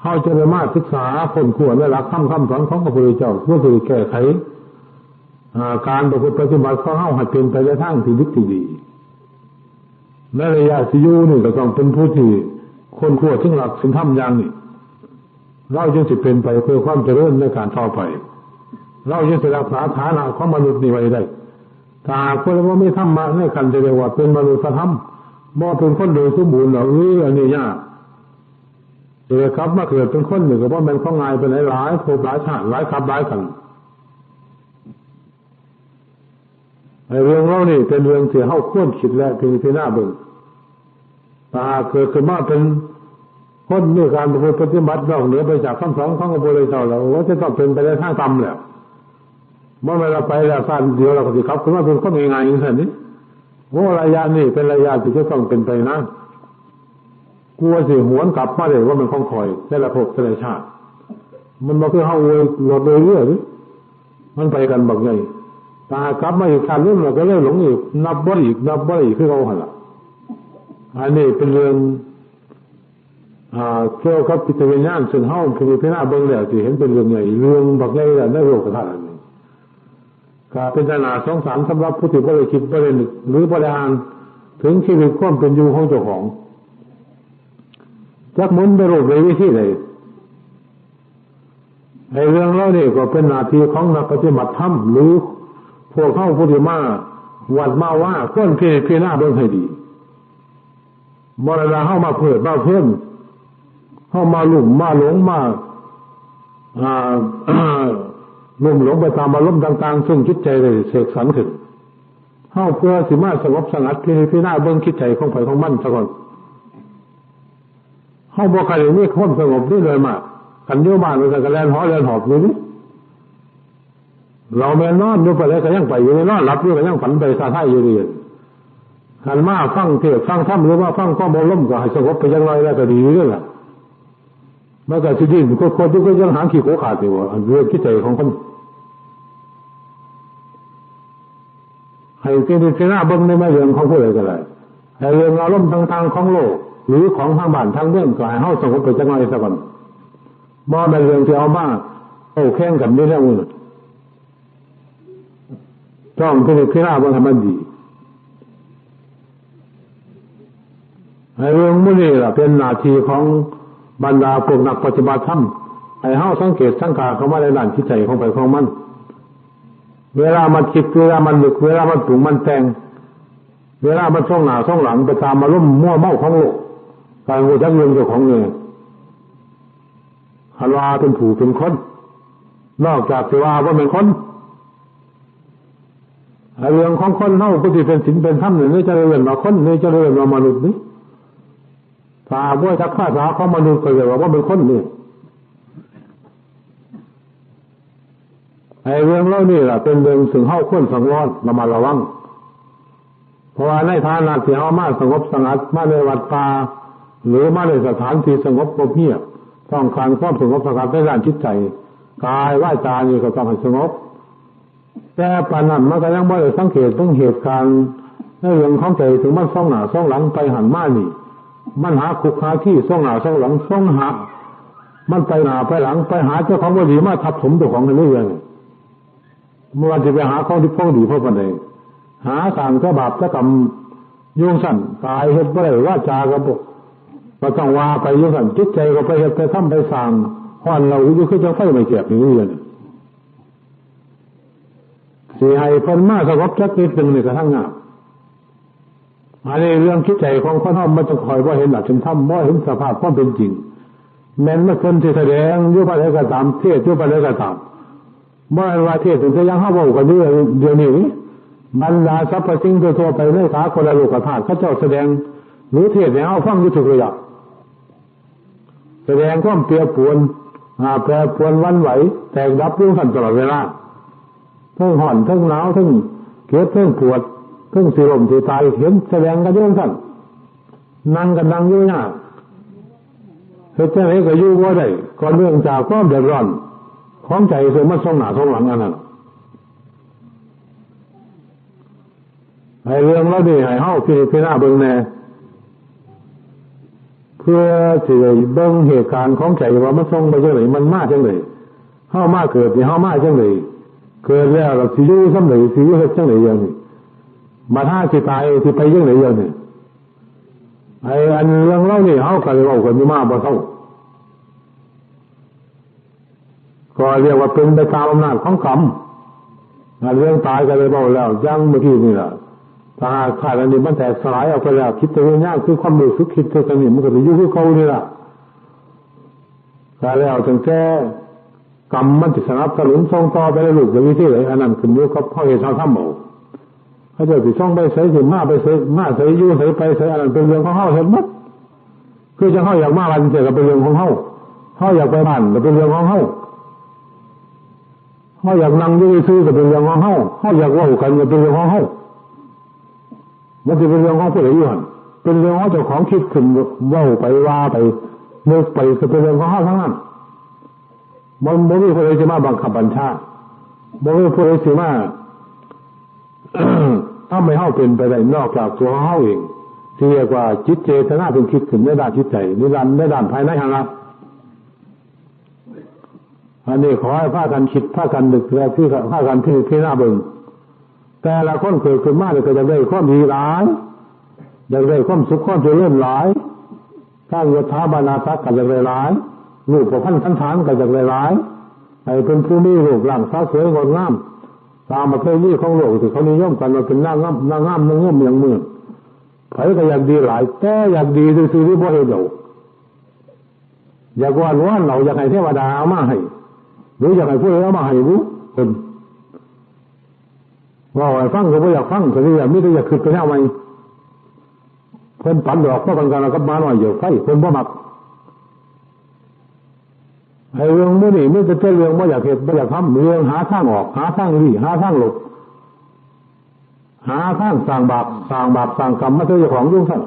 เขาจะได้มาศึกษาค้นคว้าและหลักธรรมคำสอนของพระพุทธเจ้าเพื่อจะแก้ไขการประพฤติปฏิบัติของเขาให้เป็นไปในทางที่ดีในระยะที่อยู่นี่ก็ต้องเป็นผู้ที่คนขวดถึงหลักสิ่งธรรมอย่างนี้เราจึงจะเป็นไปเพื่อความเจริญในการต่อไปเราจึงจะรักษาฐานะของมนุษย์นี้ไว้ได้ถ้าคนว่าไม่ธรรมะในกันจะเรียกว่าเป็นมนุษย์ธรรมบ่เป็นคนโดยสมบูรณ์หรอกอันนี้ยากเลยครับมาเกิดเป็นคนหนึ่งก็เพราะมันข้องงายไปหลายภพหลายชาติหลายครับหลายกันไอ้เรื่องเรานี่เป็นเรื่องที่เฮาควรคิดและพิจารณาเบิ่งถ้าเกิดขึ้นมาเป็นคนมีการประพฤติปฏิบัตินอกเหนือไปจากคำสอนของพระพุทธเจ้าแล้วว่าจะต้องเป็นไปในทางธรรมแล้วเมื่อเราไปแล้วสั้นเดียวเราก็สิครับขึ้นมาเป็นคนง่ายๆอย่างนี้ว่าระยะนี้เป็นระยะที่จะต้องเป็นไปนะกลัวสิหวนกลับมาเลยว่ามันคล่องคอยแต่ละภพแต่ละชาติมันมาเพื่อเฮาหลดเลยเรื่อยมันไปกันบักใหญ่ตากลับมาอีกครั้งนึงเราก็เลยหลงอีกนับบ่อีกคือเอาหั่นล่ะอันนี้เป็นเรื่องเกี่ยวกับจิตวิญญาณซึ่งเฮาพิจารณาเบิ่งแล้วสิเห็นเป็นเรื่องใหญ่เรื่องบักใหญ่แล้วในโลกธาตุนี้ก็เป็นขนาดสงสารสำหรับผู้ที่บ่ได้คิดบ่ได้นึกหรือบ่ได้อ่านถึงชีวิตความเป็นอยู่ของเจ้าของจักหมุนไปโลกในวิธีใดไอ้เรื่องเหล่านี้ก็เป็นหน้าที่ของนักปฏิบัติธรรมหรือพวกเข้าพุทธิมาวัดมาว่าควรพิจารณาเบิ่งให้ดีเมื่อเวลาเข้ามาเพิ่มเข้ามาลุ่มมาหลงมาลุ่มหลงไปตามอารมณ์ต่างๆซึ่งจิตใจได้เสกสรรขึ้นเข้าเพื่อสิมาสงบสงัดพิจารณาเบิ่งคิดใจของไผของมันซะก่อนเข้าบ่คันมีความสงบนี่เลยมากกันอยู่บ้านมันก็แล่นหอแล่นหอบอยู่นี่เราแม่นอนอยู่ไปแล้วก็ยังไปอยู่นอนหลับอยู่ก็ยังฝันไปซาท้ายอยู่ดีหันมาฟังเทศน์ฟังธรรมหรือว่าฟังข้อมูลล้มก็ให้สงบไปจังไรแล้วก็ดีด้วยล่ะ เมื่อกี้สิดิ้นคนทุกคนยังหางขี้โคขาดอยู่เรื่องคิดใจของคนให้เป็นหน้าเบิ้งในแม่เรื่องของผู้ใดก็ได้แต่เรื่องอารมณ์ทางของโลกหรือของทางบ้านทางเรื่องก็ให้เฮาสงบไปจักหน่อยซะก่อนบ่แม่นเรื่องที่เอามาเอาแข่งกันนี่แล้วต้องเป็นหน้าเบิ้งให้มันดีไอ้เรื่องมื้อนี้ล่ะเป็นหน้าที่ของบรรดาพวกนักปฏิบัติธรรมให้เฮาสังเกตสังกาเข้ามาในด้านจิตใจของไปของมันเวลามันคิดเวลามันนึกเวลามันปรุงมันแต่งเวลามันส่องหน้าส่องหลังไปตามอารมณ์มั่วเมาของโลกการรู้จักเรื่องเจ้าของเนี่ยหันว่าเป็นผู้เป็นคนนอกจากที่ว่าเป็นคนเรื่องของคนเฮาผู้ที่เป็นศีลเป็นธรรมนี่จะเรียนว่าคนนี่จะเรียนว่ามนุษย์นี่ถ้าบ่ทักภาษาของมนุษย์ก็เรียกว่าเป็นคนนี่ไอ้เรื่องเหล่านี้ล่ะเป็นเรื่องซึ่งเฮาควรสังวรระมัดระวังเพราะว่าในฐานะที่เฮามาสงบสงัดมาในวัดป่าหรือมาในสถานที่สงบเงียบต้องการความสงบสงัดในด้านจิตใจกายวาจานี่ก็ต้องให้สงบแต่ปานนั้นมันก็ยังบ่ได้สังเกตถึงเหตุการณ์ในเรื่องของใจถึงมันส่องหน้าส่องหลังไปหันมานี่มันหาคุกคาที่ส่องหน้าส่องหลังส่องหามันไปหน้าไปหลังไปหาเจ้าของบ่ดีมาทับถมเจ้าของนั่นเองเมื่อจะไปหาของที่พ้องดีเพราะปันใดหาทางก็บาปก็กรรมยุ่งสั่นกายเฮ็ดบ่ได้ว่าจาก็บ่ต้องว่าไปยุ่งสั่นจิตใจก็ไปเฮ็ดไปทำไปสร้างฮ้อนเราอยู่คือจังไฟไม่แก็บนี่เองสิให้เพิ่นมาสงบจักนิดนึงนี่ก็ทั้งงามอันนี้เรื่องจิตใจของคนเฮามันต้องคอยบ่เห็นหลักเป็นธรรมบ่เห็นสภาพความเป็นจริงแม้นว่าคนที่แสดงอยู่บ่ได้ก็ตามเทศอยู่บ่ได้ก็ตามเมื่อว่าเทศถึงจะยังเฮาเว้ากันอยู่เดี๋ยวนี้บรรดาสรรพสิ่งทั่วไปในสากลโลกธาตุเขาเจ้าแสดงหรือเทศให้เฮาฟังอยู่ทุกระยะแสดงความเปรียบปรวนแปรปรวนวันไหวแตกดับอยู่สั่นตลอดเวลาทั้งห่อนทั้งหนาวทั้งเจ็บทั้งปวดทั้งสิลมสิตายเห็นแสดงกันอยู่สั่นนั่งกันนั่งอยู่ยากเฮ็ดจังได๋ก็อยู่บ่ได้ก็เนื่องจากความเดือดร้อนของใจคือมันส่องหน้าส่องหลังอันนั้นให้เรื่องเราดีให้เฮาพิจารณาเบิ่งแน่เพื่อสิได้เบิ่งเหตุการณ์ของใจว่ามันส่งไปจังได๋มันมาจังได๋เฮามาเกิดสิเฮามาจังได๋เกิดแล้วเราสิอยู่จังได๋สิอยู่เฮ็ดจังได๋อย่างนี้มาถ้าสิตายสิไปจังได๋อย่างนี้ไอ้อันเรื่องเรานี่เฮาก็เลยเว้ากันอยู่มาบ่เท่าก็เรียกว่าเป็นไปตามอำนาจของกรรมเรื่องตายก็เลยเบาแล้วยังเมื่อกี้นี่แหละถ้าขาดอันนี้มันแตกสลายออกไปแล้วคิดตัวง่ายคือความรู้สึกคิดตัวสนิทมันก็จะอยู่ที่เขานี่แหละแต่แล้วถึงแค่กรรมมันจะสนับสนุนส่งต่อไปในลูกอย่างนี้ที่ไหนอันนั้นขึ้นอยู่กับพ่อเหตุชาวถ้ำหมู่เขาจะสิส่งไปใส่สิมาไปใส่มาใส่ยู่ใส่ไปใส่อันนั้นเป็นเรื่องของเขาเห็นมั้ยคือจะเขาอยากมาวันเสร็จก็เป็นเรื่องของเขาเขาอยากไปบ้านก็เป็นเรื่องของเขาเขาอยากนั่งอยู่ซื่อก็เป็นเรื่องของเขาเขาอยากว่ากันก็เป็นเรื่องของเขามันจะเป็นเรื่องของผู้ใดอยู่หั่นเป็นเรื่องของเจ้าของคิดขึ้นว่าไปว่าไปนึกไปก็เป็นเรื่องของเขาทั้งนั้นมันบ่มีผู้ใดสิมาบังคับบัญชาบ่มีผู้ใดสิมาถ้าไม่เฮาเป็นไปได้นอกจากตัวเฮาเองที่เรียกว่าจิตเจตนาเป็นคิดขึ้นในด้านจิตใจในด้านภายในหั่นล่ะอันนี้ขอให้พากันคิดพากันนึกและที่พากันพิจารณาเบิ่งแต่ละคนเกิดขึ้นมาก็จะได้ความดีหลายได้ความสุขความเจริญหลายสร้างยศถาบรรดาศักดิ์ก็จะได้หลายรูปประพันธ์สันฐานก็จะได้หลายให้เป็นผู้มีรูปร่างสวยงดงามตามประเพณีของโลกที่เขานิยมกันว่าเป็นนางงามนางอย่างเมืองไผก็อยากดีหลายแต่อยากดีซื่อๆที่บ่เฮ็ดเอาอยากว่าเราอยากให้เทวดาเอามาให้หรืออยากให้ผู้ใดเอามาให้รู้เพิ่นว่าให้ฟังก็บ่อยากฟังก็เลยมีแต่อยากคิดไปแนวใหม่เพิ่นปันดอกเพราะกันกับมาหน่อยอยู่ไฟเพิ่นบ่มักไอ้เรื่องมื้อนี้มันจะเป็นเรื่องบ่อยากเฮ็ดบ่อยากทำเรื่องหาทางออกหาทางหลีหาทางหลบหาทางสร้างบาปสร้างกรรมมาใส่เจ้าของอยู่ซั่น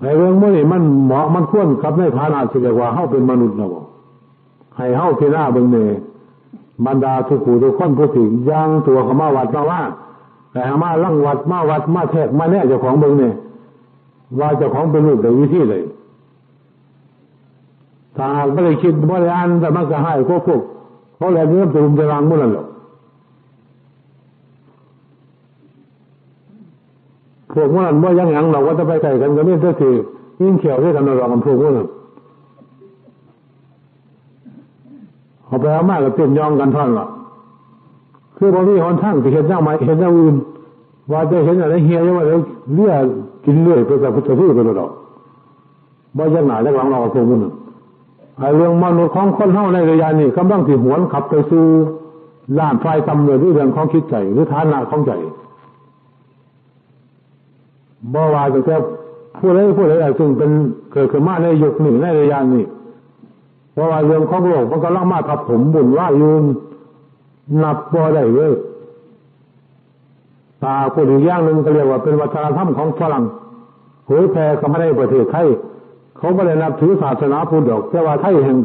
ในเรื่องนี้มันเหมาะมันควรกับในฐานะที่เรียกว่าเฮาเป็นมนุษย์นะบ่ให้เฮาพิจารณาเบิ่งแน่บรรดาทุกผู้ทุกคนผู้ที่ย่างตัวเข้ามาวัดมาว่าแต่มาลังวัดมาแทกมาแน่เจ้าของเบิ่งนี่ว่าเจ้าของเป็นรูปใดวิธีเลยถ้าหากไม่ได้คิดบ่ได้อ่านแต่มันก็ให้พวกเขาแลเนื้อตุ่มจะรังหมดนั่นแหละพวกมันว่ายังหยังเราก็จะไปไกลกันก็นี่ก็คือยิ่งเขียวด้วยกันเรากันพวกมันเอาไปเอามากกับเต้นยองกันท่อนละคือบางทีคนทั้งที่เห็นย่างไม้เห็นย่างอื่นว่าจะเห็นอะไรเฮียยังว่าเลี้ยกินเลื่อยไปกับพุทธพูดไปตลอดบ่ยังหนาจะหลังเรากับพวกมันไอ้เรื่องมนุษย์ของคนเฮาในระยะนี้กำลังที่หวนขับไปสู่ล้านไฟตำเลยด้วยเรื่องของคิดใจหรือฐานะของใจบ่ว่าแต่ผู้ใดซึ่งเป็นเกิดขึ้นมาในยุคนี้ในระยะนี้เพราะว่าเรื่องของโลกมันกำลังมาทับถมบุญว่าอยู่นับบ่ได้เลยตาพูดอีกอย่างหนึ่งก็เรียกว่าเป็นวัฒนธรรมของฝรั่งเผยแพร่เข้ามาในประเทศไทยเขาไม่ได้นับถือศาสนาพุทธหรอกแต่ว่าไทยแห่ง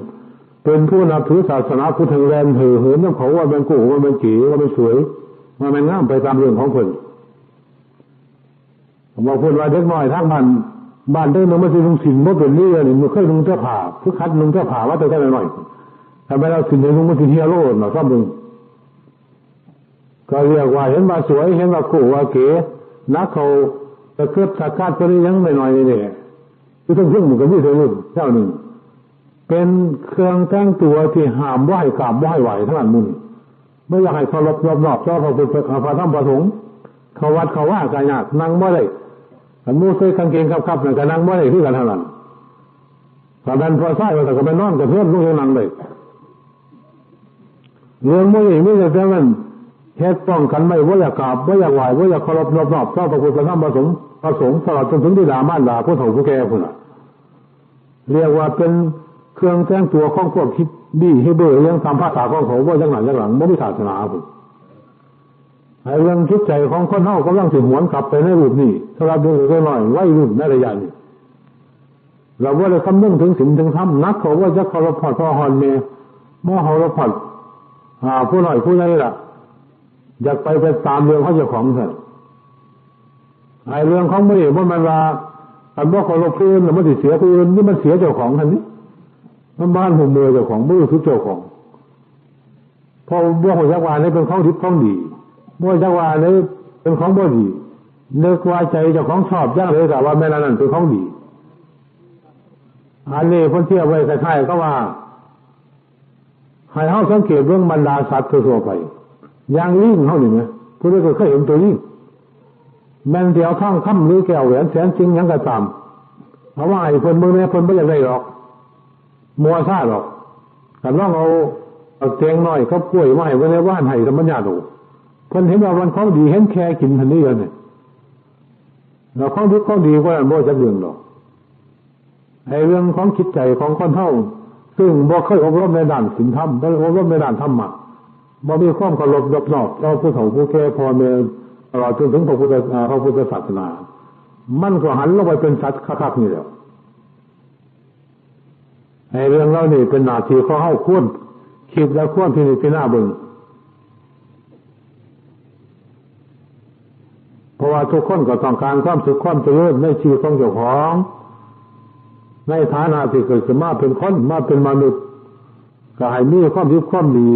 เป็นผู้นับถือศาสนาพุทธแห่งแรงเหินน้ำเขาว่ามันกู้ว่ามันจีว่ามันสวยว่ามันงามไปตามเรื่องของคนผมบอกพูดว่าเด็กน้อยทั้งบ้านเด็กน้อยมันจะนุ่งสินมันเป็นเรื่องนี่มันเคยนุ่งเสื้อผ้าคือคัดนุ่งเสื้อผ้าว่าแต่ก็หน่อยทำไมเราสินในนุ่งมันสิเฮียโร่หน่อยก็มึงก็เรียกว่าเห็นว่าสวยเห็นว่ากู้ว่าเก๋นักเขาจะเคลื่อนสักการตัวนี้ยังไม่หน่อยนี่คือต้องพึ่งมันก็มีเท่านึงเท่านึงเป็นเครื่องแต่งตัวที่ห้ามไหว้กราบไหว้ไหวทั้งนั้นมึงไม่อยากให้เคารพรอบๆเจ้าพระพุทธพระธรรมพระสงฆ์เขาวัดเขาว่ากันยากนั่งบ่ได้อันมูเซ่กางเกงคับๆนั่นก็นั่งบ่ได้คือกันเท่านั้นตอนนั้นพอใส่ว่าแต่ก็ไปนอนกับเพื่อนลูกยังนั่งได้เรื่องมื้อนี้ไม่ใช่แต่มันเฮ็ดป้องกันไม่ว่าอยากกราบว่าอยากไหว้ว่าอยากเคารพรอบๆเจ้าพระพุทธพระธรรมพระสงฆ์ตลอดจนถึงบิดามารดาผู้เฒ่าผู้แก่พุ่นน่ะเรียกว่าเป็นเครื่องแต่งตัวของพวกคิดดีให้เบื่อเรื่องตามภาษาของเขาว่าจังหลังบ่มีศาสนาพุ่นไอ้เรื่องจิตใจของคนเฮากำลังสิหวนกลับไปในรูปนี้สำหรับเด็กน้อยวัยรุ่นในระยะนี้เราว่าได้คำนึงถึงศีลถึงธรรมนักเขาว่าจะเคารพพ่อฮอนแม่บ่เคารพผู้น้อยผู้ใหญ่ล่ะอยากไปตามเรื่องเขาเจ้าของซะไอ้เรื่องของมื้อนี้มันว่าอันบ่เคารพผู้อื่นแล้วมันสิเสียผู้อื่นนี่มันเสียเจ้าของหั่นนี่มันบ้านหัวเมือเจ้าของบ่รู้เจ้าของพอบ่ฮู้จักว่านี่เป็นของดีของดีบ่จักว่านี่เป็นของบ่ดีนึกว่าใจเจ้าของชอบอย่างเลยแต่ว่าแม่นั้นเป็นของดีอันนี้เพิ่นเทียบไว้คล้ายๆก็ว่าให้เฮาสังเกตเรื่องบรรดาสัตว์ทั่วไปอย่างลิงเฮานี่นะผู้ใดก็เคยเห็นตัวลิงแม่นเดียวท่องคำหรือแก้วแหวนแสนจริงหยังก็ตามเพราะว่าไอ้เพิ่นมื้อนี้เพิ่นบ่อยากได้หรอกมัวซ่าหรอกแต่ลองเอาเตียงน้อยเขาป่วยมาให้ไว้ในบ้านให้ธรรมญาโตเพิ่นเห็นว่ามันของดีเห็นแค่กินทันนี้กันเนี่ยเราของดีของดีกว่านั้นบ่จักเรื่องหรอกไอ้เรื่องของจิตใจของคนเฮาซึ่งบ่เคยอบรมในด้านศีลธรรมบ่อบรมในด้านธรรมะบ่มีความเคารพยกย่องต่อผู้เฒ่าผู้แก่พ่อแม่ตลอดจนถึงพระพุทธศาสนามันก็หันลงไปเป็นสัตว์คักๆนี่แหละไอ้เรื่องเหล่านี้เป็นหน้าที่ของเฮาควรคิดและควรพิจารณาเบิ่งเพราะว่าทุกคนก็ต้องการความสุขความเจริญในชีวิตของเจ้าของในฐานะที่เกิดขึ้นมาเป็นคนมาเป็นมนุษย์ก็ให้มีความดีความดี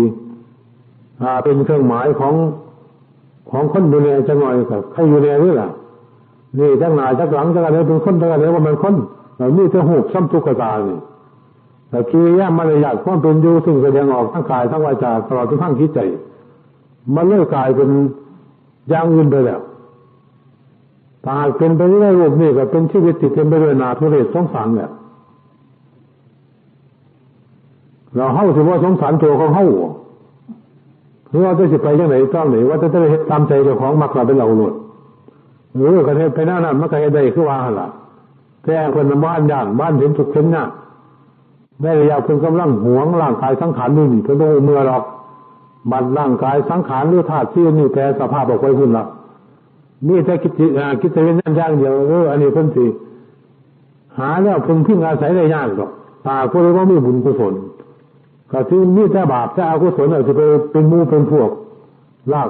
เป็นเครื่องหมายของคนดูแลจังหน่อยกับใครอยู่แลนี่ล่ะนี่จังหน้าจังหลังจังอะไรเป็นคนจังอะไรว่ามันคนมีแต่หูซ้ำตุ๊กตานี่แต่กิริยามารยาทความเป็นอยู่ซึ่งแสดงออกทั้งกายทั้งวาจาตลอดจนทั้งจิตใจมันเลิกกลายเป็นอย่างอื่นไปแล้วถ้าหากเป็นไปในรูปนี้ก็เป็นชีวิตที่เต็มไปด้วยนาทุเรศสงสารเนี่ยเราเฮาสิว่าสงสารตัวของเฮาหรือว่าจะสิไปยังไหนต้องไหนว่าจะได้เฮ็ดตามใจเจ้าของมักว่าเป็นเราโลดหรือก็เฮ็ดไปหน้านั้นมันก็เฮ็ดได้คือว่าหั่นล่ะแต่เพิ่นบ้านย่านบ้านเห็นทุกข์เห็นยากได้ระยะเพิ่นกำลังหวงร่างกายสังขารนี่เพิ่นบ่เมื่อหรอกบัดร่างกายสังขารหรือธาตุที่นี่แปรสภาพออกไปพุ่นล่ะมีแต่คิดวิญญาณอย่างเดียวอันนี้เพิ่นสิ หาแล้วพึงพึ่งอาศัยได้ยากหรอกตาก็เลยว่ามีบุญกุศลก็ที่มีแต่บาปแต่อกุศลอาจจะไปเป็นมูเป็นพวกลาก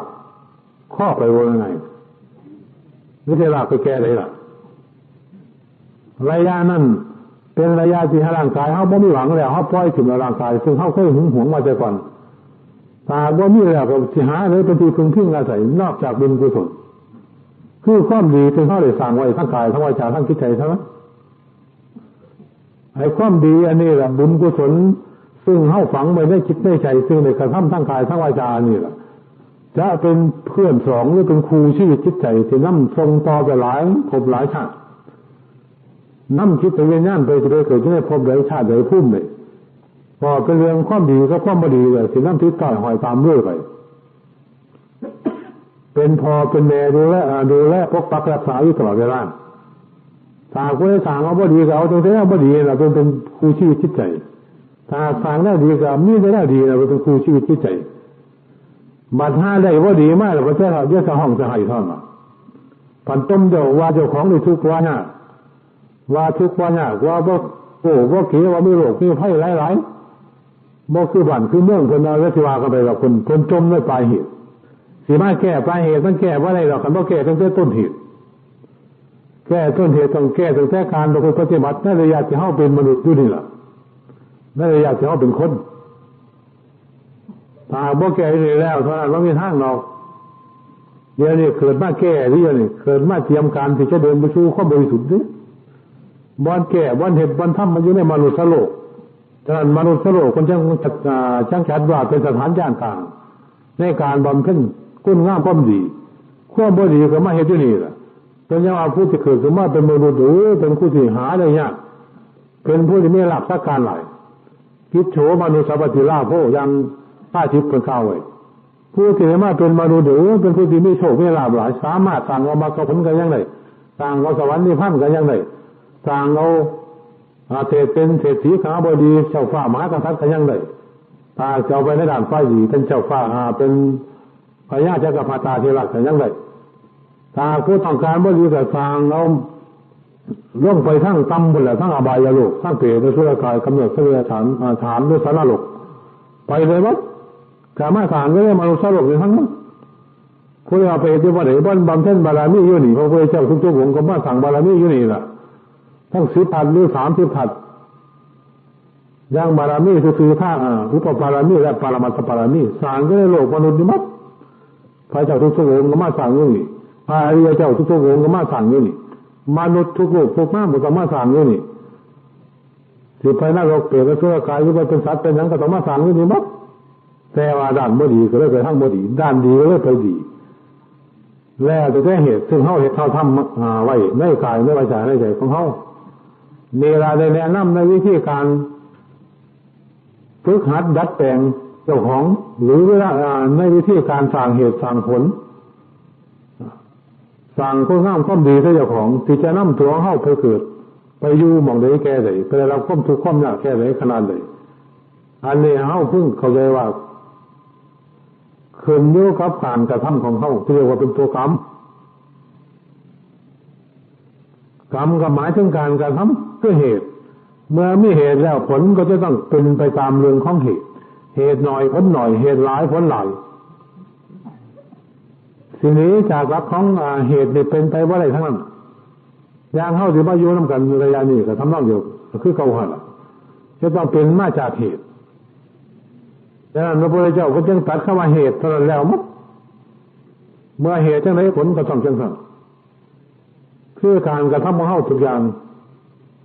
ข้อไปว่าไงไม่ใช่ลากไปแก้เลยล่ะระยะนั้นเป็นระยะที่ร่างกายเขาบ่มีหวังแล้วเขาปล่อยถึงร่างกายซึ่งเขาเคยหึงหวงมาแต่ก่อนตาบ่มีแล้วก็สิหาเลยเป็นที่พึงพึ่งอาศัยนอกจากบุญกุศลคือความดีเป็นเขาได้สร้างไว้ทั้งกายทั้งวาจาทั้งจิตใจเท่านั้นไอ้ความดีอันนี้แหละบุญกุศลซึ่งเข้าฝังไว้ในจิตในใจซึ่งในกระทำทั้งกายทั้งวาจานี่แหละจะเป็นเพื่อนสองหรือเป็นครูชีวิตจิตใจที่นำทรงต่อไปหลายภพหลายชาตินำจิตวิญญาณไปจะได้เกิดขึ้นในภพหลายชาติหลายภูมิเลยพอเป็นเรื่องความดีก็ความไม่ดีเลยที่นำทิศต่อยหอยตามเรื่อยไปเป็นพอเป็นแม่ดูแลปกปักรักษาอยู่ตลอดเวลาถ้าคนที่สั่งเอาบ่ดีก็เอาตรงที่บ่ดีเราเป็นครูชีวิตจิตใจถ้าสั่งได้ดีก็มีได้ดีเราเป็นครูชีวิตจิตใจบัดห้าได้บ่ดีมากเราก็จะเยอะสะห้องจะให้ท่อนมาผันต้มเจ้าว่าเจ้าของในทุกข์ว่าเนี่ยว่าทุกข์ว่าเนี่ยว่าบ่โอ้บ่เกี่ยวว่ามีโรคมีภัยหลายๆบ่คือบ้านคือเมืองคนเราเรียกว่ากันไปเราคนจมด้วยปลายเหตุสิมาแก้ปลายเหตุมันแก้ว่าอะไรหรอกคันบ่แก้ตั้งแต่ต้นเหตุแก้ต้นเหตุต้องแก้ตั้งแต่การประพฤติปฏิบัติในระยะที่เฮาเป็นมนุษย์อยู่นี่ล่ะในระยะที่เฮาเป็นคนถ้าบ่แก้ได้แล้วเท่านั้นบ่มีทางหรอกเดี๋ยวนี้เกิดมาแก้หรือยังนี่เกิดมาเตรียมการที่จะเดินไปสู่ความบริสุทธิ์นี่บ่แก้บ่เฮ็ดบ่ทำมันอยู่ในมนุษย์โลกฉะนั้นมนุษย์โลกคนจังจัดว่าเป็นสถานย่านต่างในการบำเพ็ญคุณงามความดีความบ่ดีก็มาเฮ็ดอยู่นี่ล่ะเป็นอย่างว่าผู้ที่เกิดขึ้นมาเป็นมนุษย์หรือเป็นผู้ที่หาได้ยากเป็นผู้ที่มีหลักสักการหลายคิดโฉมนุสัพพติลาโภยังป้าทิพย์เป็นข้าวไว้ผู้ที่มาเป็นมนุษย์หรือเป็นผู้ที่มีโชคมีลาภหลายสามารถสั่งเอามากระผลกันยังไงสั่งเอาสวรรค์นิพพานกันยังไงสั่งเอาเป็นเศรษฐีข้าบดีเจ้าฟ้ามหากษัตริย์กันยังไงถ้าจะเอาไปในด่านฝ่ายดีเป็นเจ้าฟ้าเป็นพญาจักรพรรดิที่รักกันยังไงถ้าผู้ต้องการบ่ดีก็สั่งเอาล่องไปทั้งตำบลและทั้งอบายโลกทั้งเปรตสุรกายกำเนิดเสวยฐานด้วยสารโลกไปเลยมั้งสามารถสั่งก็ได้มนุษย์โลกในทั้งมั้งผู้ที่เอาไปที่วัดไหนบ้านบำเพ็ญบารมีอยู่นี่พระพุทธเจ้าทุกๆองค์ก็มาสั่งบารมีอยู่นี่แหละทั้ง10 ทัศหรือ30 ทัศย่างบารมีคือท่าอุปบารมีและปรมัตถบารมีสั่งก็ได้โลกมนุษย์นี่มั้งพระเจ้าทุกๆองค์ก็มาสั่งอยู่นี่พระอริยเจ้าทุกๆองค์ก็มาสั่งอยู่นี่มนุษย์ทุกโลกทุกน้ำก็ต้องมาสั่งอยู่นี่สิไปนรกเปรตสุรกายหรือว่าเป็นสัตว์เป็นหยังก็ต้องมาสั่งอยู่นี่มั้งแต่ว่าด้านบ่ดีก็เลยไปทางบ่ดีด้านดีก็เลยไปดีแล้วแต่ได้เหตุซึ่งเฮาเฮ็ดเฮาทำไว้ในกายในวาจาในใจของเฮามีรายได้แนะนำในวิธีการฝึกหัดดัดแปลงเจ้าของหรือในวิธีการสร้างเหตุสร้างผลสร้างคุณงามความดีให้เจ้าของที่จะนำตัวเฮาไปเกิดไปอยู่หม่องใดแก่ใดไปได้รับความทุกข์ความยากแก่ใดขนาดใดอันนี้เฮาเพิ่งเข้าใจว่าขึ้นอยู่กับการกระทำของเขาที่เรียกว่าเป็นตัวกรรมก็หมายถึงการกระทำคือเหตุเมื่อมีเหตุแล้วผลก็จะต้องเป็นไปตามเรื่องของเหตุหน่อยผลหน่อยเหตุหลายผลหลายสิ่งนี้จากหลักของเหตุนี่เป็นไปว่าอะไรทั้งนั้นอย่างเข้าที่มาอยู่นำกันระยะนี้ก็ทำนองอยู่คือเก่าหันจะต้องเป็นมาจากเหตุดังนั้นพระพุทธเจ้าก็จึงตัดเข้ามาเหตุเท่านั้นแล้วมั้งเมื่อเหตุจังไรผลก็ต้องจังสั่งคือการกระทำของเฮาทุกอย่าง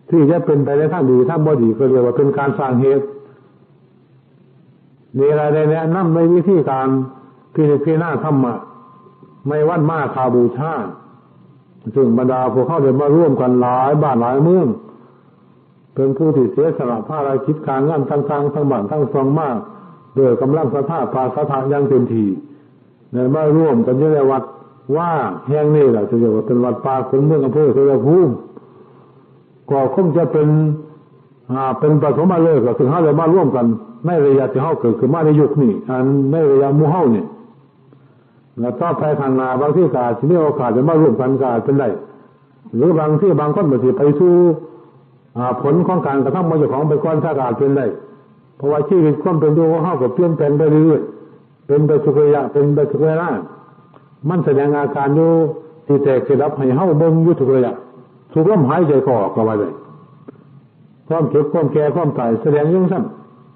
ที่จะเป็นไปในทางดีทางบ่ดีก็เรียกว่าเป็นการสร้างเหตุมีอะไรแนะนำในวิธีการพิจารณาธรรมะในวันมาฆบูชาซึ่งบรรดาพวกเขาเดินมาร่วมกันหลายบ้านหลายเมืองเป็นผู้ที่เสียสละภารกิจการงานต่างๆทั้งบ้านทั้งซองมากโดยกำลังศรัทธาภาษาทางยังเต็มที่เดินมาร่วมกันอยู่ในวัดว่าแห่งนี้แหละจะเรียกว่าเป็นวัดป่าขุนเมืองอำเภอชัยภูมิก็คงจะเป็นปฐมฤกษ์ก็คือเขาเลยมาร่วมกันในระยะที่เขาเกิดขึ้นมาในยุคนี้ในระยะหมู่เฮานี่แล้วต่อไปทางนาบางที่กาที่มีโอกาสจะมาร่วมกันกาเป็นได้หรือบางที่บางคนบางทีไปสู่ ผลของการกระทำมาจากของไปก้อนถ้าอาจเป็นได้เพราะว่าชีวิตความเป็นอยู่ของเฮาก็เปลี่ยนแปลงไปเรื่อยๆเป็นไปทุกระยะเป็นไปทุกเวลามันแสดงอาการอยู่ที่แตกที่ดับให้เฮาเบิ่งอยู่ทุกระยะทุกลมหายใจเข้าออกก็ว่าได้ความเจ็บความแก่ความตายแสดงอยู่ซั่น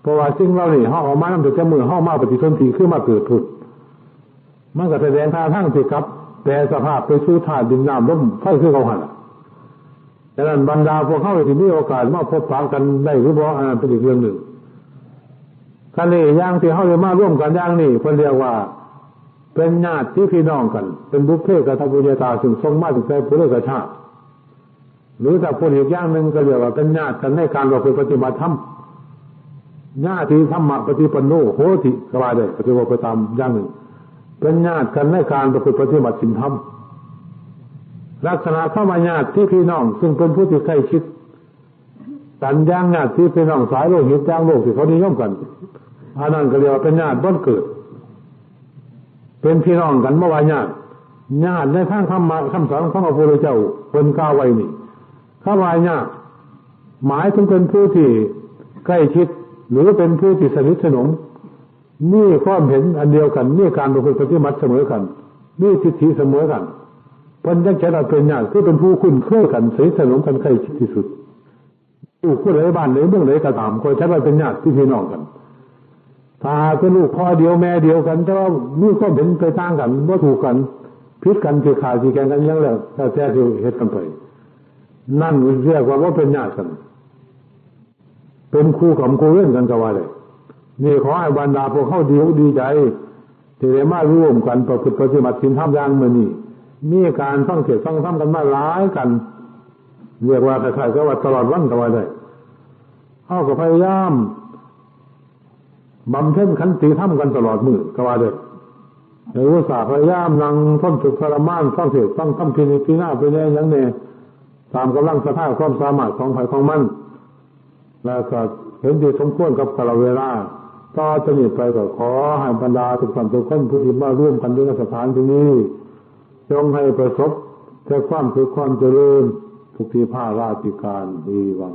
เพราะว่าสิ่งเหล่านี้เฮาเอามานำแต่มือเฮามาปฏิสนธิคือมาเกิดขึ้นมันก็แสดงท่าทางที่ครับแปรสภาพไปสู่ธาตุดินน้ำลมไฟคือเขาหั่นดังนั้นบรรดาพวกเขาที่มีโอกาสมาพบปะกันได้หรือบ่อันนั้นเป็นอีกเรื่องหนึ่งกันนี่อย่างที่เขาจะมาร่วมกันอย่างนี้เพิ่นเรียกว่าเป็นญาติพี่น้องกันเป็นบุพเพกตปุญญาตาซึ่งทรงมาถึงแต่พุทธกชาติหรือถ้าพูดอีกอย่างหนึ่งก็เรียกว่าเป็นญาติกันในการประพฤติปฏิบัติธรรมญาติธรรมปฏิปันโนโหติก็ว่าได้ปฏิบัติไปตามอย่างหนึ่งเป็นญาติกันในการประพฤติปฏิบัติศีลธรรมลักษณะเข้ามาญาติพี่น้องซึ่งเป็นผู้ที่ใกล้ชิดกันย่างญาติพี่น้องสายโลหิตย่างโลกที่เขานิยมกันอันนั้นก็เรียกว่าเป็นญาติบ้านเกิดเป็นพี่น้องกันเมื่อวานญาติในทางธรรมะคำสอนของพระพุทธเจ้าเป็นกล่าวไว้นี่ข้าวายญาติหมายถึงเป็นผู้ที่ใกล้ชิดหรือเป็นผู้ที่สนิทสนมนี่ความเห็นอันเดียวกันนี่การประพฤติปฏิบัติเสมอกันนี่ทิฏฐิเสมอกันเพิ่นจังจะได้เป็นญาติคือเป็นผู้คุ้นเคยกันสนิทสนมกันใกล้ชิดที่สุดลูกผู้ใดบ้านไหนเมืองไหนก็ตามคนจะได้เป็นญาติพี่น้องกันถ้าเป็นลูกพ่อเดียวแม่เดียวกันแต่ว่ามีความเห็นไปต่างกันบ่ถูกกันผิดกันที่ขาดที่แกงกันยังแล้วแต่ที่เฮ็ดกันไปนั่นเรียกว่าเป็นญาติกันเป็นคู่กับคู่เล่นกันก็ว่าได้นี่ขอให้บรรดาพวกเขาดีใจที่ได้มาร่วมกันประพฤติปฏิบัติศีลธรรมอย่างมื้อนี้มีการฟังเทศน์ฟังธรรมกันมาหลายกันเรียกว่าคล้ายๆกับว่าตลอดวันก็ว่าได้เฮาก็พยายามบำเพ็ญขันติธรรมกันตลอดมื้อก็ว่าได้ในอุตสาห์พยายามนั่งทนทุกข์ทรมานฟังเทศน์ฟังธรรมพิจารณาไปได้อย่างนี้ตามกำลังศรัทธาความสามารถของฝ่ายของมันแล้วก็เห็นที่สมควรกับกาลเวลาต่อจากนี้ไปก็ขอให้บรรดาทุกท่านทุกคนผู้ที่มาร่วมกันในสถานที่นี้จงให้ประสบแต่ความสุขความเจริญทุกที่ภาราธิการดีวัง